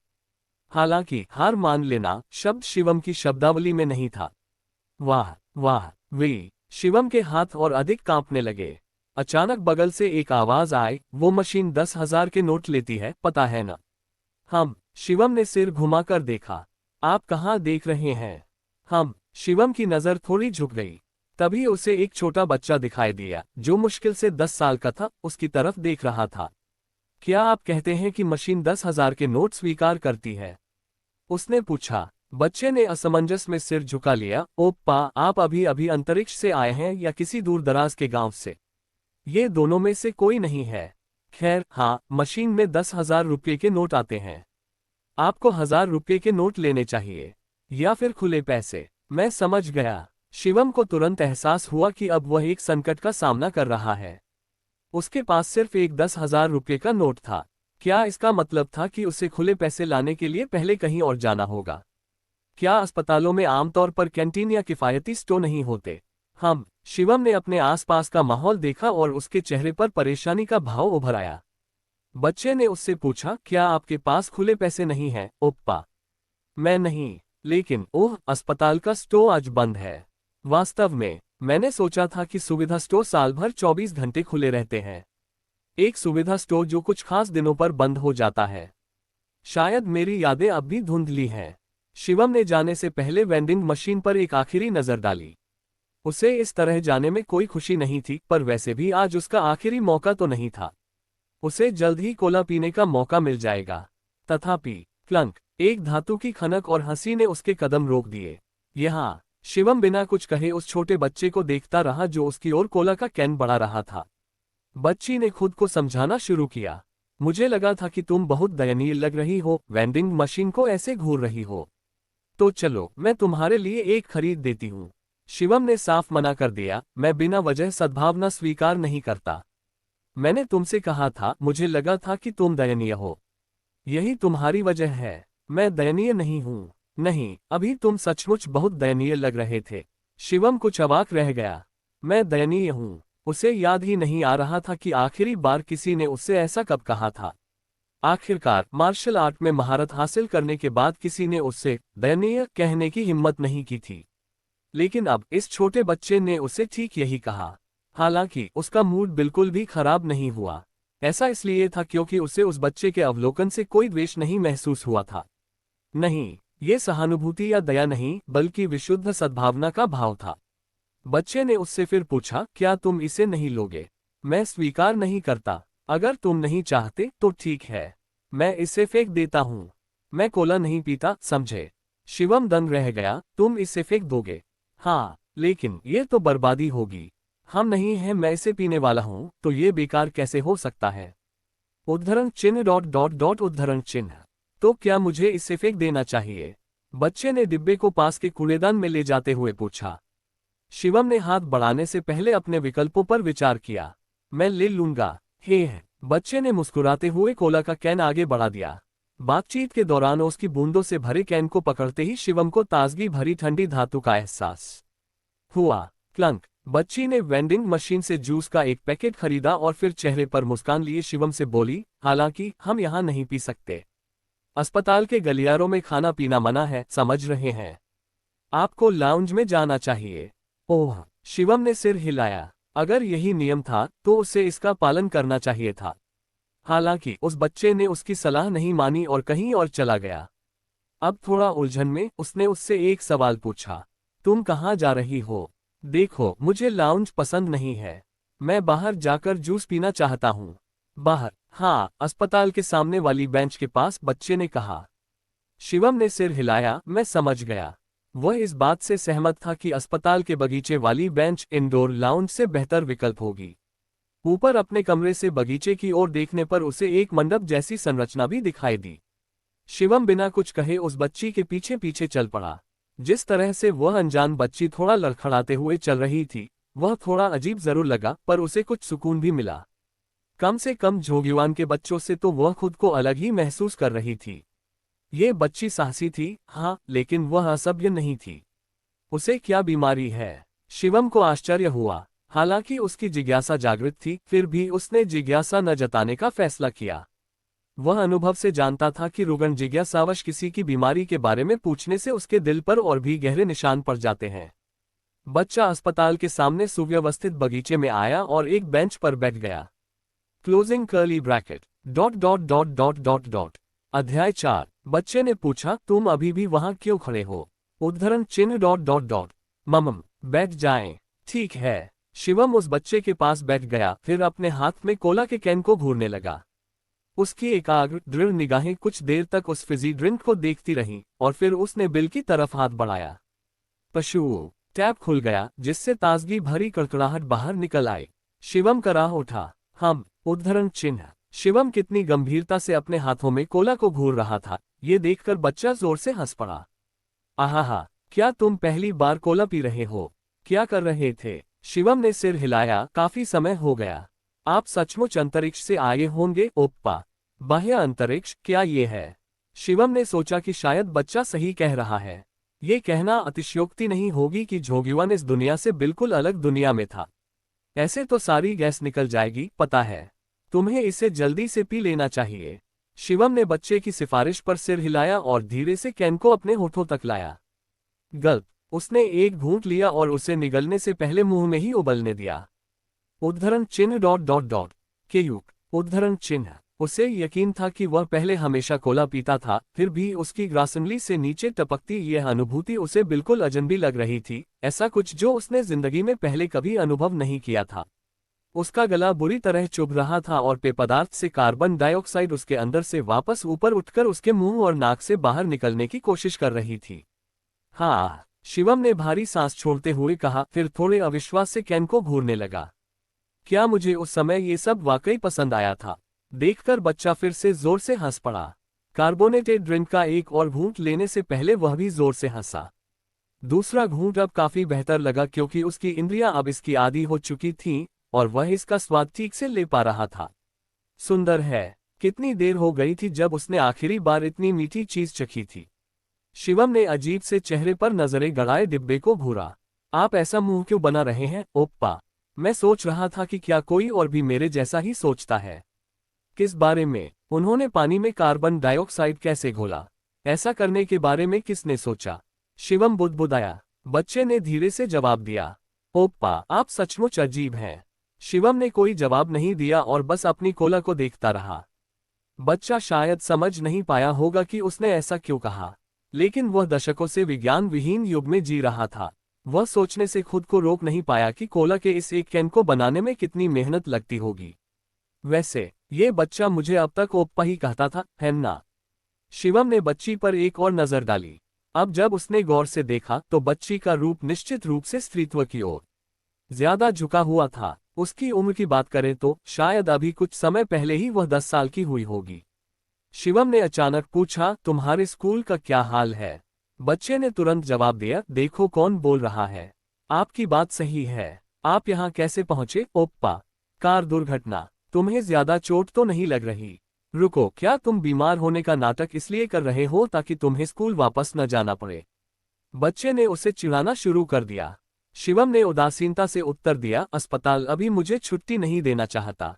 हालांकि हार मान लेना शब्द शिवम की शब्दावली में नहीं था। वाह वाह वे! शिवम के हाथ और अधिक कांपने लगे। अचानक बगल से एक आवाज आई, वो मशीन 10,000 के नोट लेती है, पता है ना? हम। शिवम ने सिर घुमाकर देखा। आप कहाँ देख रहे हैं? हम। शिवम की नजर थोड़ी झुक गई। तभी उसे एक छोटा बच्चा दिखाई दिया, जो मुश्किल से 10 साल का था, उसकी तरफ देख रहा था। क्या आप कहते हैं कि मशीन 10,000 के नोट स्वीकार करती है? उसने पूछा। बच्चे ने असमंजस में सिर झुका लिया। ओप्पा, आप अभी अभी अंतरिक्ष से आए हैं या किसी दूर दराज के गांव से? ये दोनों में से कोई नहीं है। खैर, हाँ, मशीन में 10,000 रुपये के नोट आते हैं। आपको 1,000 रुपये के नोट लेने चाहिए, या फिर खुले पैसे। मैं समझ गया। शिवम को तुरंत एहसास हुआ कि अब वह एक संकट का सामना कर रहा है। उसके पास सिर्फ एक 10,000 रुपये का नोट था। क्या इसका मतलब था कि उसे खुले पैसे लाने के लिए पहले कहीं और जाना होगा? क्या अस्पतालों में आमतौर पर कैंटीन या किफायती स्टोर नहीं होते? हम। शिवम ने अपने आसपास का माहौल देखा और उसके चेहरे पर परेशानी का भाव उभर आया। बच्चे ने उससे पूछा, क्या आपके पास खुले पैसे नहीं हैं, ओप्पा? मैं नहीं, लेकिन ओह, अस्पताल का स्टोर आज बंद है। वास्तव में, मैंने सोचा था कि सुविधा स्टोर साल भर 24 घंटे खुले रहते हैं। एक सुविधा स्टोर जो कुछ खास दिनों पर बंद हो जाता है। शायद मेरी यादें अब भी धुंधली हैं। शिवम ने जाने से पहले वेंडिंग मशीन पर एक आखिरी नजर डाली। उसे इस तरह जाने में कोई खुशी नहीं थी, पर वैसे भी आज उसका आखिरी मौका तो नहीं था। उसे जल्द ही कोला पीने का मौका मिल जाएगा। तथापि, क्लंक! एक धातु की खनक और हंसी ने उसके कदम रोक दिए। यहाँ। शिवम बिना कुछ कहे उस छोटे बच्चे को देखता रहा जो उसकी ओर कोला का कैन बढ़ा रहा था। बच्ची ने खुद को समझाना शुरू किया। मुझे लगा था कि तुम बहुत दयनीय लग रही हो, वेंडिंग मशीन को ऐसे घूर रही हो। तो चलो मैं तुम्हारे लिए एक खरीद देती हूँ। शिवम ने साफ मना कर दिया, मैं बिना वजह सद्भावना स्वीकार नहीं करता। मैंने तुमसे कहा था, मुझे लगा था कि तुम दयनीय हो। यही तुम्हारी वजह है। मैं दयनीय नहीं हूँ। नहीं, अभी तुम सचमुच बहुत दयनीय लग रहे थे। शिवम कुछ अवाक रह गया। मैं दयनीय हूँ? उसे याद ही नहीं आ रहा था कि आखिरी बार किसी ने उससे ऐसा कब कहा था। आखिरकार मार्शल आर्ट में महारत हासिल करने के बाद किसी ने उससे दयनीय कहने की हिम्मत नहीं की थी। लेकिन अब इस छोटे बच्चे ने उसे ठीक यही कहा। हालांकि उसका मूड बिल्कुल भी खराब नहीं हुआ। ऐसा इसलिए था क्योंकि उसे उस बच्चे के अवलोकन से कोई द्वेष नहीं महसूस हुआ था। नहीं, ये सहानुभूति या दया नहीं, बल्कि विशुद्ध सद्भावना का भाव था। बच्चे ने उससे फिर पूछा, क्या तुम इसे नहीं लोगे? मैं स्वीकार नहीं करता। अगर तुम नहीं चाहते तो ठीक है, मैं इसे फेंक देता हूँ। मैं कोला नहीं पीता, समझे? शिवम दंग रह गया। तुम इसे फेंक दोगे? हाँ, लेकिन ये तो बर्बादी होगी। हम नहीं हैं, मैं इसे पीने वाला हूँ, तो ये बेकार कैसे हो सकता है? उद्धरण चिन्ह डॉट डॉट डॉट उद्धरण चिन्ह। तो क्या मुझे इसे फेंक देना चाहिए? बच्चे ने डिब्बे को पास के कूड़ेदान में ले जाते हुए पूछा। शिवम ने हाथ बढ़ाने से पहले अपने विकल्पों पर विचार किया। मैं ले लूंगा। हे, बच्चे ने मुस्कुराते हुए कोला का कैन आगे बढ़ा दिया। बातचीत के दौरान उसकी बूंदों से भरे कैन को पकड़ते ही शिवम को ताजगी भरी ठंडी धातु का एहसास हुआ। क्लंक। बच्ची ने वेंडिंग मशीन से जूस का एक पैकेट खरीदा और फिर चेहरे पर मुस्कान लिए शिवम से बोली, हालांकि हम यहाँ नहीं पी सकते। अस्पताल के गलियारों में खाना पीना मना है, समझ रहे हैं? आपको लाउंज में जाना चाहिए। ओह, शिवम ने सिर हिलाया। अगर यही नियम था तो उसे इसका पालन करना चाहिए था। हालांकि उस बच्चे ने उसकी सलाह नहीं मानी और कहीं और चला गया। अब थोड़ा उलझन में उसने उससे एक सवाल पूछा, तुम कहाँ जा रही हो? देखो, मुझे लाउंज पसंद नहीं है। मैं बाहर जाकर जूस पीना चाहता हूँ। बाहर? हाँ, अस्पताल के सामने वाली बेंच के पास, बच्चे ने कहा। शिवम ने सिर हिलाया, मैं समझ गया। वह इस बात से सहमत था कि अस्पताल के बगीचे वाली बेंच इंडोर लाउंज से बेहतर विकल्प होगी। ऊपर अपने कमरे से बगीचे की ओर देखने पर उसे एक मंडप जैसी संरचना भी दिखाई दी। शिवम बिना कुछ कहे उस बच्ची के पीछे पीछे चल पड़ा। जिस तरह से वह अनजान बच्ची थोड़ा लड़खड़ाते हुए चल रही थी, वह थोड़ा अजीब जरूर लगा, पर उसे कुछ सुकून भी मिला। कम से कम झोंगिवान के बच्चों से तो वह खुद को अलग ही महसूस कर रही थी। ये बच्ची साहसी थी, हाँ, लेकिन वह असभ्य नहीं थी। उसे क्या बीमारी है? शिवम को आश्चर्य हुआ। हालांकि उसकी जिज्ञासा जागृत थी, फिर भी उसने जिज्ञासा न जताने का फैसला किया। वह अनुभव से जानता था कि रुग्ण जिज्ञासावश किसी की बीमारी के बारे में पूछने से उसके दिल पर और भी गहरे निशान पड़ जाते हैं। बच्चा अस्पताल के सामने सुव्यवस्थित बगीचे में आया और एक बेंच पर बैठ गया। Closing curly bracket dot dot dot dot dot dot. अध्याय 4। बच्चे ने पूछा, तुम अभी भी वहां क्यों खड़े हो? उद्धरण चिन्ह डॉट डॉट डॉट। ममम, बैठ जाएं। ठीक है। शिवम उस बच्चे के पास बैठ गया, फिर अपने हाथ में कोला के कैन को घूरने लगा। उसकी एकाग्र दृढ़ निगाहें कुछ देर तक उस फिजी ड्रिंक को देखती रहीं, और फिर उसने बिल की तरफ हाथ बढ़ाया। पशु। टैप खुल गया, जिससे ताजगी भरी कड़कड़ाहट बाहर निकल आई। शिवम कराह उठा। हम। उद्धरण चिन्ह। शिवम कितनी गंभीरता से अपने हाथों में कोला को घूर रहा था, ये देखकर बच्चा जोर से हंस पड़ा। आहा, क्या तुम पहली बार कोला पी रहे हो? क्या कर रहे थे? शिवम ने सिर हिलाया, काफी समय हो गया। आप सचमुच अंतरिक्ष से आए होंगे? ओप्पा। बाह्य अंतरिक्ष, क्या ये है? शिवम ने सोचा कि शायद बच्चा सही कह रहा है। ये कहना अतिशयोक्ति नहीं होगी कि झोंगिवान इस दुनिया से बिल्कुल अलग दुनिया में था। ऐसे तो सारी गैस निकल जाएगी, पता है। तुम्हें इसे जल्दी से पी लेना चाहिए। शिवम ने बच्चे की सिफारिश पर सिर हिलाया और धीरे से कैन को अपने होठों तक लाया। गल्प। उसने एक घूंट लिया और उसे निगलने से पहले मुंह में ही उबलने दिया। उद्धरण चिन्ह डॉट डॉट डॉट के युग। उद्धरण चिन्ह। उसे यकीन था कि वह पहले हमेशा कोला पीता था, फिर भी उसकी ग्रासनली से नीचे टपकती यह अनुभूति उसे बिल्कुल अजनबी लग रही थी, ऐसा कुछ जो उसने जिंदगी में पहले कभी अनुभव नहीं किया था। उसका गला बुरी तरह चुभ रहा था और पेय पदार्थ से कार्बन डाइऑक्साइड उसके अंदर से वापस ऊपर उठकर उसके मुंह और नाक से बाहर निकलने की कोशिश कर रही थी। हाँ, शिवम ने भारी सांस छोड़ते हुए कहा, फिर थोड़े अविश्वास से कैन को घूरने लगा। क्या मुझे उस समय ये सब वाकई पसंद आया था? देखकर बच्चा फिर से जोर से हंस पड़ा। कार्बोनेटेड ड्रिंक का एक और घूंट लेने से पहले वह भी जोर से हंसा। दूसरा घूंट अब काफी बेहतर लगा क्योंकि उसकी इंद्रियां अब इसकी आदी हो चुकी थीं और वह इसका स्वाद ठीक से ले पा रहा था। सुंदर है। कितनी देर हो गई थी जब उसने आखिरी बार इतनी मीठी चीज चखी थी। शिवम ने अजीब से चेहरे पर नजरें गड़ाए डिब्बे को घूरा। आप ऐसा मुंह क्यों बना रहे हैं ओप्पा? मैं सोच रहा था कि क्या कोई और भी मेरे जैसा ही सोचता है। किस बारे में? उन्होंने पानी में कार्बन डाइऑक्साइड कैसे घोला? ऐसा करने के बारे में किसने सोचा? शिवम बुदबुदाया। बच्चे ने धीरे से जवाब दिया। ओप्पा, आप सचमुच अजीब हैं। शिवम ने कोई जवाब नहीं दिया और बस अपनी कोला को देखता रहा। बच्चा शायद समझ नहीं पाया होगा कि उसने ऐसा क्यों कहा, लेकिन वह दशकों से विज्ञान विहीन युग में जी रहा था। वह सोचने से खुद को रोक नहीं पाया कि कोला के इस एक कैन को बनाने में कितनी मेहनत लगती होगी। वैसे ये बच्चा मुझे अब तक ओप्पा ही कहता था, है ना? शिवम ने बच्ची पर एक और नजर डाली। अब जब उसने गौर से देखा तो बच्ची का रूप निश्चित रूप से स्त्रीत्व की ओर ज्यादा झुका हुआ था। उसकी उम्र की बात करें तो शायद अभी कुछ समय पहले ही वह 10 साल की हुई होगी। शिवम ने अचानक पूछा, तुम्हारे स्कूल का क्या हाल है? बच्चे ने तुरंत जवाब दिया, देखो कौन बोल रहा है। आपकी बात सही है। आप यहाँ कैसे पहुंचे ओप्पा? कार दुर्घटना। तुम्हें ज्यादा चोट तो नहीं लग रही? रुको, क्या तुम बीमार होने का नाटक इसलिए कर रहे हो ताकि तुम्हें स्कूल वापस न जाना पड़े? बच्चे ने उसे चिढ़ाना शुरू कर दिया। शिवम ने उदासीनता से उत्तर दिया, अस्पताल अभी मुझे छुट्टी नहीं देना चाहता।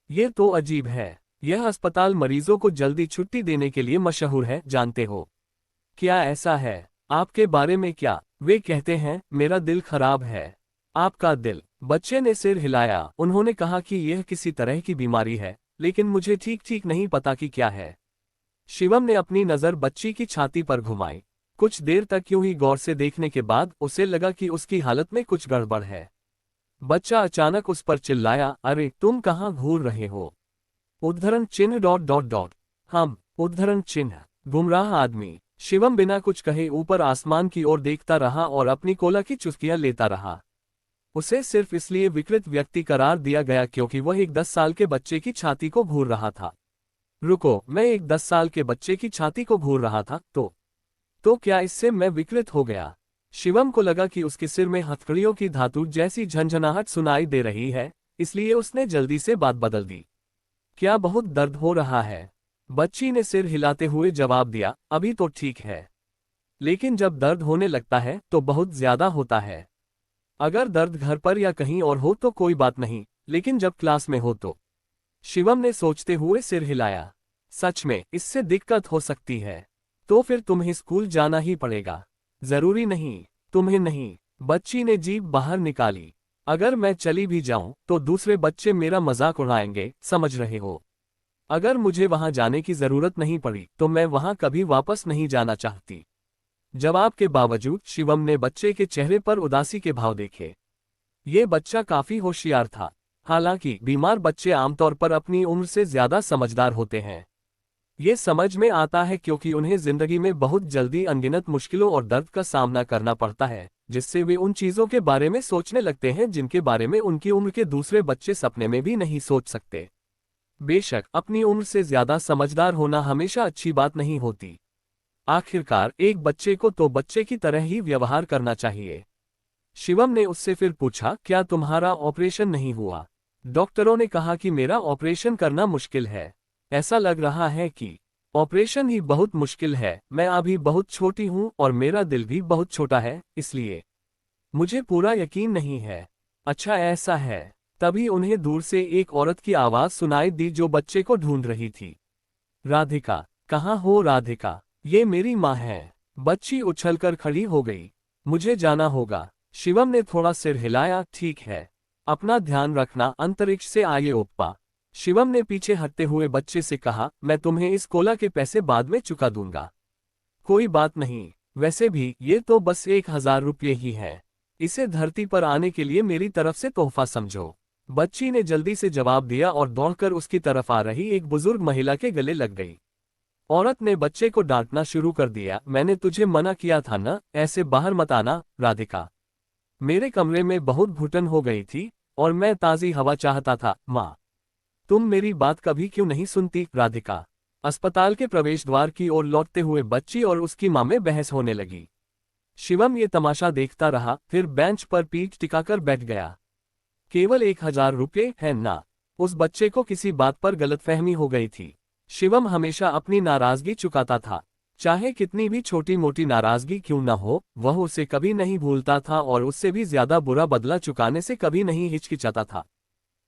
ये तो अजीब है। यह अस्पताल मरीजों को जल्दी छुट्टी देने के लिए मशहूर है, जानते हो? क्या ऐसा है? आपके बारे में क्या? वे कहते हैं मेरा दिल खराब है। आपका दिल? बच्चे ने सिर हिलाया। उन्होंने कहा कि यह किसी तरह की बीमारी है, लेकिन मुझे ठीक ठीक नहीं पता कि क्या है। शिवम ने अपनी नजर बच्ची की छाती पर घुमाई। कुछ देर तक यूं ही गौर से देखने के बाद उसे लगा कि उसकी हालत में कुछ गड़बड़ है। बच्चा अचानक उस पर चिल्लाया, अरे तुम कहाँ घूर रहे हो? उद्धरण चिन्ह डॉट डॉट डॉट। हम उद्धरण चिन्ह। गुमराह आदमी। शिवम बिना कुछ कहे ऊपर आसमान की ओर देखता रहा और अपनी कोला की चुस्कियां लेता रहा। उसे सिर्फ इसलिए विकृत व्यक्ति करार दिया गया क्योंकि वह एक 10 साल के बच्चे की छाती को घूर रहा था। रुको, मैं एक 10 साल के बच्चे की छाती को घूर रहा था तो क्या इससे मैं विकृत हो गया? शिवम को लगा कि उसके सिर में हथकड़ियों की धातु जैसी झंझनाहट सुनाई दे रही है, इसलिए उसने जल्दी से बात बदल दी। क्या बहुत दर्द हो रहा है? बच्ची ने सिर हिलाते हुए जवाब दिया, अभी तो ठीक है, लेकिन जब दर्द होने लगता है तो बहुत ज्यादा होता है। अगर दर्द घर पर या कहीं और हो तो कोई बात नहीं, लेकिन जब क्लास में हो तो। शिवम ने सोचते हुए सिर हिलाया। सच में इससे दिक्कत हो सकती है। तो फिर तुम्हें स्कूल जाना ही पड़ेगा। जरूरी नहीं। तुम्हें नहीं। बच्ची ने जीभ बाहर निकाली। अगर मैं चली भी जाऊं तो दूसरे बच्चे मेरा मजाक उड़ाएंगे, समझ रहे हो? अगर मुझे वहां जाने की जरूरत नहीं पड़ी तो मैं वहां कभी वापस नहीं जाना चाहती। जवाब के बावजूद शिवम ने बच्चे के चेहरे पर उदासी के भाव देखे। ये बच्चा काफी होशियार था। हालांकि बीमार बच्चे आमतौर पर अपनी उम्र से ज्यादा समझदार होते हैं। ये समझ में आता है क्योंकि उन्हें जिंदगी में बहुत जल्दी अनगिनत मुश्किलों और दर्द का सामना करना पड़ता है, जिससे वे उन चीजों के बारे में सोचने लगते हैं जिनके बारे में उनकी उम्र के दूसरे बच्चे सपने में भी नहीं सोच सकते। बेशक अपनी उम्र से ज्यादा समझदार होना हमेशा अच्छी बात नहीं होती। आखिरकार एक बच्चे को तो बच्चे की तरह ही व्यवहार करना चाहिए। शिवम ने उससे फिर पूछा, क्या तुम्हारा ऑपरेशन नहीं हुआ? डॉक्टरों ने कहा कि मेरा ऑपरेशन करना मुश्किल है। ऐसा लग रहा है कि ऑपरेशन ही बहुत मुश्किल है। मैं अभी बहुत छोटी हूं और मेरा दिल भी बहुत छोटा है, इसलिए मुझे पूरा यकीन नहीं है। अच्छा ऐसा है। तभी उन्हें दूर से एक औरत की आवाज सुनाई दी जो बच्चे को ढूंढ रही थी। राधिका, कहाँ हो राधिका? ये मेरी माँ है। बच्ची उछलकर खड़ी हो गई। मुझे जाना होगा। शिवम ने थोड़ा सिर हिलाया, ठीक है। अपना ध्यान रखना, अंतरिक्ष से आए ओप्पा। शिवम ने पीछे हटते हुए बच्चे से कहा, मैं तुम्हें इस कोला के पैसे बाद में चुका दूंगा। कोई बात नहीं, वैसे भी ये तो बस 1000 रुपये ही है। इसे धरती पर आने के लिए मेरी तरफ से तोहफा समझो। बच्ची ने जल्दी से जवाब दिया और दौड़कर उसकी तरफ आ रही एक बुजुर्ग महिला के गले लग गई। औरत ने बच्चे को डांटना शुरू कर दिया, मैंने तुझे मना किया था ना, ऐसे बाहर मत आना। राधिका, मेरे कमरे में बहुत घुटन हो गई थी, और मैं ताज़ी हवा चाहता था। माँ, तुम मेरी बात कभी क्यों नहीं सुनती? राधिका अस्पताल के प्रवेश द्वार की ओर लौटते हुए बच्ची और उसकी माँ में बहस होने लगी। शिवम ये तमाशा देखता रहा, फिर बेंच पर पीठ टिकाकर बैठ गया। केवल 1,000 रुपये है ना? उस बच्चे को किसी बात पर गलतफहमी हो गई थी। शिवम हमेशा अपनी नाराजगी चुकाता था, चाहे कितनी भी छोटी मोटी नाराजगी क्यों न हो, वह उसे कभी नहीं भूलता था और उससे भी ज्यादा बुरा बदला चुकाने से कभी नहीं हिचकिचाता था।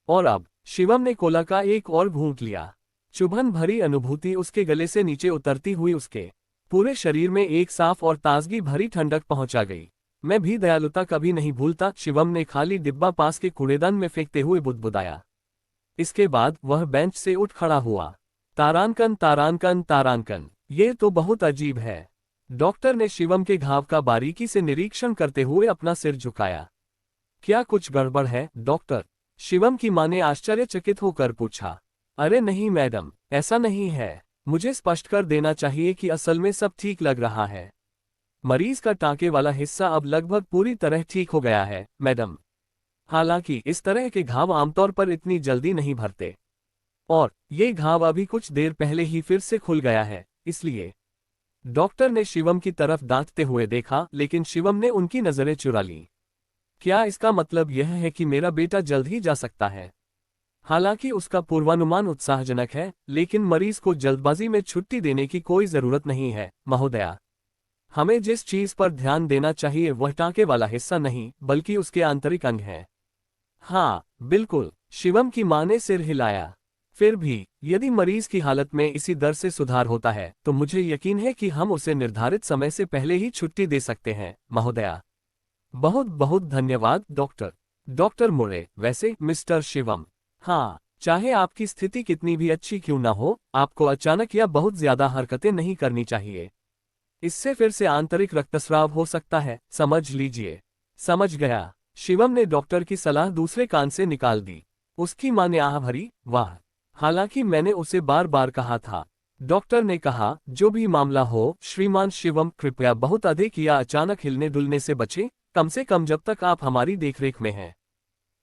और अब शिवम ने कोला का एक और घूंट लिया। चुभन भरी अनुभूति उसके गले से नीचे उतरती हुई उसके पूरे शरीर में एक साफ और ताजगी भरी ठंडक पहुंचा गई। मैं भी दयालुता कभी नहीं भूलता, शिवम ने खाली डिब्बा पास के कूड़ेदान में फेंकते हुए बुदबुदाया। इसके बाद वह बेंच से उठ खड़ा हुआ। तारांकन तारांकन तारांकन, ये तो बहुत अजीब है। डॉक्टर ने शिवम के घाव का बारीकी से निरीक्षण करते हुए अपना सिर झुकाया। क्या कुछ गड़बड़ है डॉक्टर? शिवम की मां ने आश्चर्यचकित होकर पूछा। अरे नहीं मैडम, ऐसा नहीं है। मुझे स्पष्ट कर देना चाहिए कि असल में सब ठीक लग रहा है। मरीज का टाँके वाला हिस्सा अब लगभग पूरी तरह ठीक हो गया है मैडम। हालांकि इस तरह के घाव आमतौर पर इतनी जल्दी नहीं भरते, और ये घाव अभी कुछ देर पहले ही फिर से खुल गया है, इसलिए। डॉक्टर ने शिवम की तरफ दांतते हुए देखा, लेकिन शिवम ने उनकी नजरें चुरा लीं। क्या इसका मतलब यह है कि मेरा बेटा जल्द ही जा सकता है? हालांकि उसका पूर्वानुमान उत्साहजनक है, लेकिन मरीज को जल्दबाजी में छुट्टी देने की कोई जरूरत नहीं है महोदया। हमें जिस चीज पर ध्यान देना चाहिए वह टाँके वाला हिस्सा नहीं, बल्कि उसके आंतरिक अंग है। हाँ बिल्कुल, शिवम की मां ने सिर हिलाया। फिर भी यदि मरीज की हालत में इसी दर से सुधार होता है तो मुझे यकीन है कि हम उसे निर्धारित समय से पहले ही छुट्टी दे सकते हैं महोदया। बहुत बहुत धन्यवाद डॉक्टर। डॉक्टर मुरे, वैसे मिस्टर शिवम, हाँ, चाहे आपकी स्थिति कितनी भी अच्छी क्यों ना हो, आपको अचानक या बहुत ज्यादा हरकतें नहीं करनी चाहिए। इससे फिर से आंतरिक रक्तस्राव हो सकता है, समझ लीजिए। समझ गया। शिवम ने डॉक्टर की सलाह दूसरे कान से निकाल दी। उसकी मां ने आह भरी, वाह, हालांकि मैंने उसे बार बार कहा था। डॉक्टर ने कहा, जो भी मामला हो श्रीमान शिवम, कृपया बहुत अधिक या अचानक हिलने डुलने से बचें, कम से कम जब तक आप हमारी देखरेख में हैं।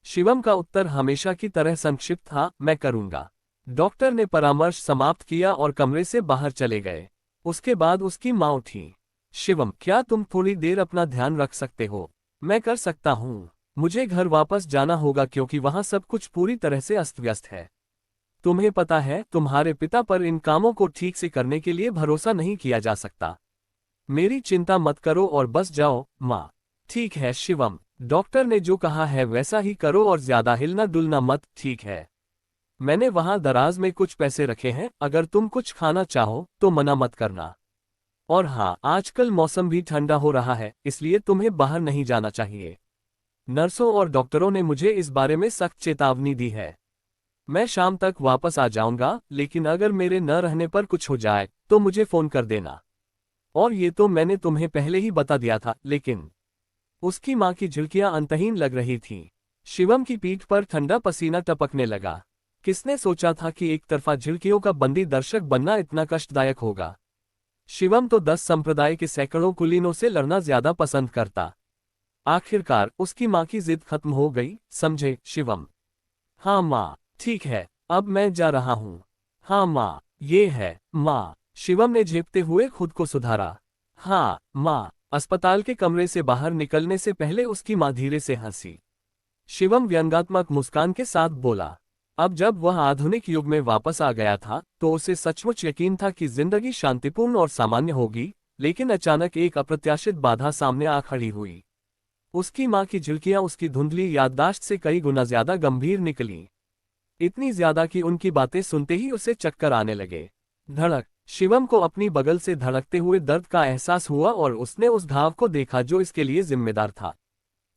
शिवम का उत्तर हमेशा की तरह संक्षिप्त था, मैं करूंगा। डॉक्टर ने परामर्श समाप्त किया और कमरे से बाहर चले गए। उसके बाद उसकी मां उठी। शिवम, क्या तुम थोड़ी देर अपना ध्यान रख सकते हो? मैं कर सकता हूँ। मुझे घर वापस जाना होगा क्योंकि वहां सब कुछ पूरी तरह से अस्त व्यस्त है। तुम्हें पता है, तुम्हारे पिता पर इन कामों को ठीक से करने के लिए भरोसा नहीं किया जा सकता। मेरी चिंता मत करो और बस जाओ, माँ। ठीक है शिवम, डॉक्टर ने जो कहा है वैसा ही करो और ज्यादा हिलना डुलना मत, ठीक है? मैंने वहां दराज में कुछ पैसे रखे हैं, अगर तुम कुछ खाना चाहो तो मना मत करना। और हाँ, आजकल मौसम भी ठंडा हो रहा है, इसलिए तुम्हें बाहर नहीं जाना चाहिए। नर्सों और डॉक्टरों ने मुझे इस बारे में सख्त चेतावनी दी है। मैं शाम तक वापस आ जाऊंगा, लेकिन अगर मेरे न रहने पर कुछ हो जाए तो मुझे फोन कर देना। और ये तो मैंने तुम्हें पहले ही बता दिया था, लेकिन। उसकी मां की झुर्कियां अंतहीन लग रही थीं। शिवम की पीठ पर ठंडा पसीना टपकने लगा। किसने सोचा था कि एक तरफा झुर्कियों का बंदी दर्शक बनना इतना कष्टदायक होगा। शिवम तो 10 संप्रदाय के सैकड़ों कुलीनों से लड़ना ज्यादा पसंद करता। आखिरकार उसकी मां की जिद खत्म हो गई, समझे शिवम? हाँ माँ, ठीक है, अब मैं जा रहा हूँ। हाँ माँ, ये है माँ। शिवम ने झेपते हुए खुद को सुधारा। हाँ माँ। अस्पताल के कमरे से बाहर निकलने से पहले उसकी मां धीरे से हंसी। शिवम व्यंग्यात्मक मुस्कान के साथ बोला। अब जब वह आधुनिक युग में वापस आ गया था तो उसे सचमुच यकीन था कि जिंदगी शांतिपूर्ण और सामान्य होगी, लेकिन अचानक एक अप्रत्याशित बाधा सामने आ खड़ी हुई। उसकी मां की झुर्कियां उसकी धुंधली याददाश्त से कई गुना ज्यादा गंभीर निकलीं। इतनी ज्यादा कि उनकी बातें सुनते ही उसे चक्कर आने लगे। धड़क। शिवम को अपनी बगल से धड़कते हुए दर्द का एहसास हुआ और उसने उस घाव को देखा जो इसके लिए जिम्मेदार था।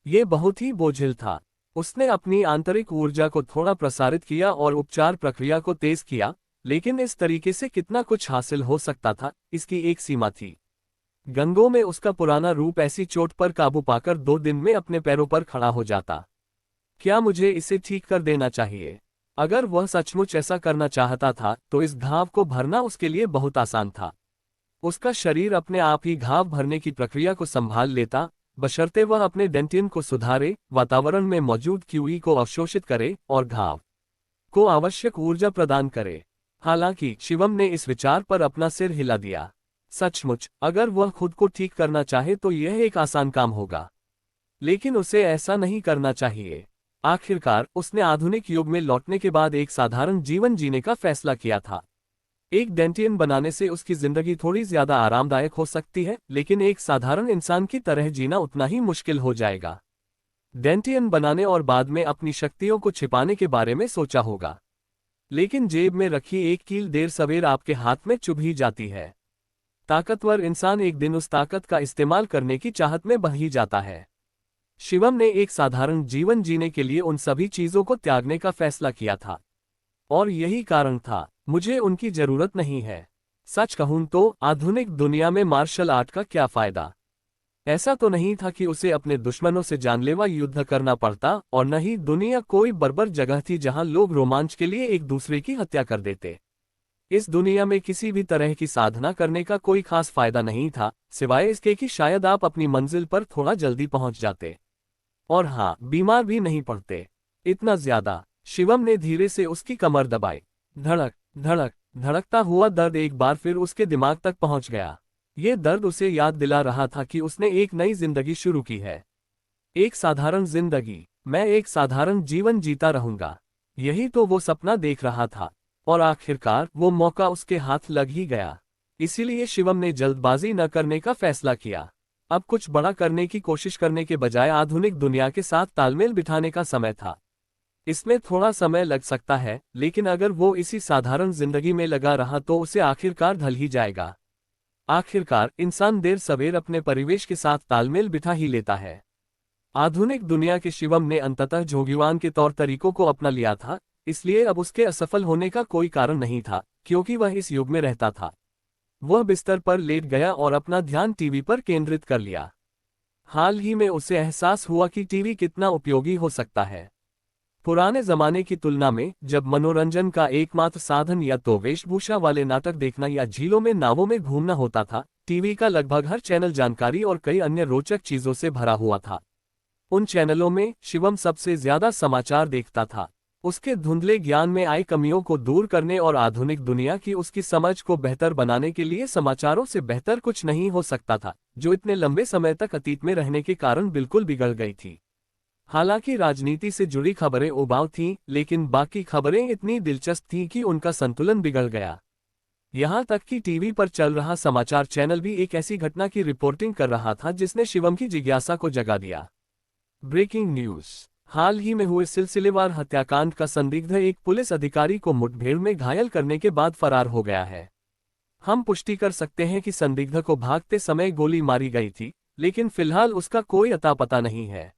ये बहुत ही बोझिल था। उसने अपनी आंतरिक ऊर्जा को थोड़ा प्रसारित किया और उपचार प्रक्रिया को तेज किया, लेकिन इस तरीके से कितना कुछ हासिल हो सकता था, इसकी एक सीमा थी। गंगों में उसका पुराना रूप ऐसी चोट पर काबू पाकर 2 दिन में अपने पैरों पर खड़ा हो जाता। क्या मुझे इसे ठीक कर देना चाहिए? अगर वह सचमुच ऐसा करना चाहता था तो इस घाव को भरना उसके लिए बहुत आसान था। उसका शरीर अपने आप ही घाव भरने की प्रक्रिया को संभाल लेता, बशर्ते वह अपने डेंटिन को सुधारे, वातावरण में मौजूद क्यूई को अवशोषित करे और घाव को आवश्यक ऊर्जा प्रदान करे। हालांकि शिवम ने इस विचार पर अपना सिर हिला दिया। सचमुच, अगर वह खुद को ठीक करना चाहे तो यह एक आसान काम होगा, लेकिन उसे ऐसा नहीं करना चाहिए। आखिरकार उसने आधुनिक युग में लौटने के बाद एक साधारण जीवन जीने का फैसला किया था। एक डेंटियन बनाने से उसकी जिंदगी थोड़ी ज्यादा आरामदायक हो सकती है, लेकिन एक साधारण इंसान की तरह जीना उतना ही मुश्किल हो जाएगा। डेंटियन बनाने और बाद में अपनी शक्तियों को छिपाने के बारे में सोचा होगा, लेकिन जेब में रखी एक कील देर सवेर आपके हाथ में चुभ ही जाती है। ताकतवर इंसान एक दिन उस ताकत का इस्तेमाल करने की चाहत में बह ही जाता है। शिवम ने एक साधारण जीवन जीने के लिए उन सभी चीजों को त्यागने का फैसला किया था, और यही कारण था, मुझे उनकी जरूरत नहीं है। सच कहूं तो आधुनिक दुनिया में मार्शल आर्ट का क्या फायदा। ऐसा तो नहीं था कि उसे अपने दुश्मनों से जानलेवा युद्ध करना पड़ता, और न ही दुनिया कोई बर्बर जगह थी जहां लोग रोमांच के लिए एक दूसरे की हत्या कर देते। इस दुनिया में किसी भी तरह की साधना करने का कोई खास फायदा नहीं था, सिवाय इसके कि शायद आप अपनी मंजिल पर थोड़ा जल्दी पहुंच जाते, और हाँ, बीमार भी नहीं पड़ते इतना ज्यादा। शिवम ने धीरे से उसकी कमर दबाई। धड़क धड़क धड़कता हुआ दर्द एक बार फिर उसके दिमाग तक पहुंच गया। ये दर्द उसे याद दिला रहा था कि उसने एक नई जिंदगी शुरू की है। एक साधारण जिंदगी, मैं एक साधारण जीवन जीता रहूंगा, यही तो वो सपना देख रहा था। और आखिरकार वो मौका उसके हाथ लग ही गया। इसीलिए शिवम ने जल्दबाजी न करने का फैसला किया। अब कुछ बड़ा करने की कोशिश करने के बजाय आधुनिक दुनिया के साथ तालमेल बिठाने का समय था। इसमें थोड़ा समय लग सकता है, लेकिन अगर वो इसी साधारण जिंदगी में लगा रहा तो उसे आखिरकार ढल ही जाएगा। आखिरकार इंसान देर सवेर अपने परिवेश के साथ तालमेल बिठा ही लेता है। आधुनिक दुनिया के शिवम ने अंततः जोगीवान के तौर तरीकों को अपना लिया था, इसलिए अब उसके असफल होने का कोई कारण नहीं था, क्योंकि वह इस युग में रहता था। वह बिस्तर पर लेट गया और अपना ध्यान टीवी पर केंद्रित कर लिया। हाल ही में उसे एहसास हुआ कि टीवी कितना उपयोगी हो सकता है। पुराने जमाने की तुलना में, जब मनोरंजन का एकमात्र साधन या तो वेशभूषा वाले नाटक देखना या झीलों में नावों में घूमना होता था, टीवी का लगभग हर चैनल जानकारी और कई अन्य रोचक चीजों से भरा हुआ था। उन चैनलों में शिवम सबसे ज्यादा समाचार देखता था। उसके धुंधले ज्ञान में आई कमियों को दूर करने और आधुनिक दुनिया की उसकी समझ को बेहतर बनाने के लिए समाचारों से बेहतर कुछ नहीं हो सकता था, जो इतने लंबे समय तक अतीत में रहने के कारण बिल्कुल बिगड़ गई थी। हालांकि राजनीति से जुड़ी खबरें उबाऊ थीं, लेकिन बाकी खबरें इतनी दिलचस्प थीं कि उनका संतुलन बिगड़ गया। यहाँ तक कि टीवी पर चल रहा समाचार चैनल भी एक ऐसी घटना की रिपोर्टिंग कर रहा था जिसने शिवम की जिज्ञासा को जगा दिया। ब्रेकिंग न्यूज, हाल ही में हुए सिलसिलेवार हत्याकांड का संदिग्ध एक पुलिस अधिकारी को मुठभेड़ में घायल करने के बाद फरार हो गया है। हम पुष्टि कर सकते हैं कि संदिग्ध को भागते समय गोली मारी गई थी, लेकिन फिलहाल उसका कोई अता पता नहीं है।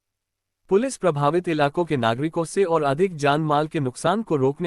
पुलिस प्रभावित इलाकों के नागरिकों से और अधिक जान माल के नुकसान को रोकने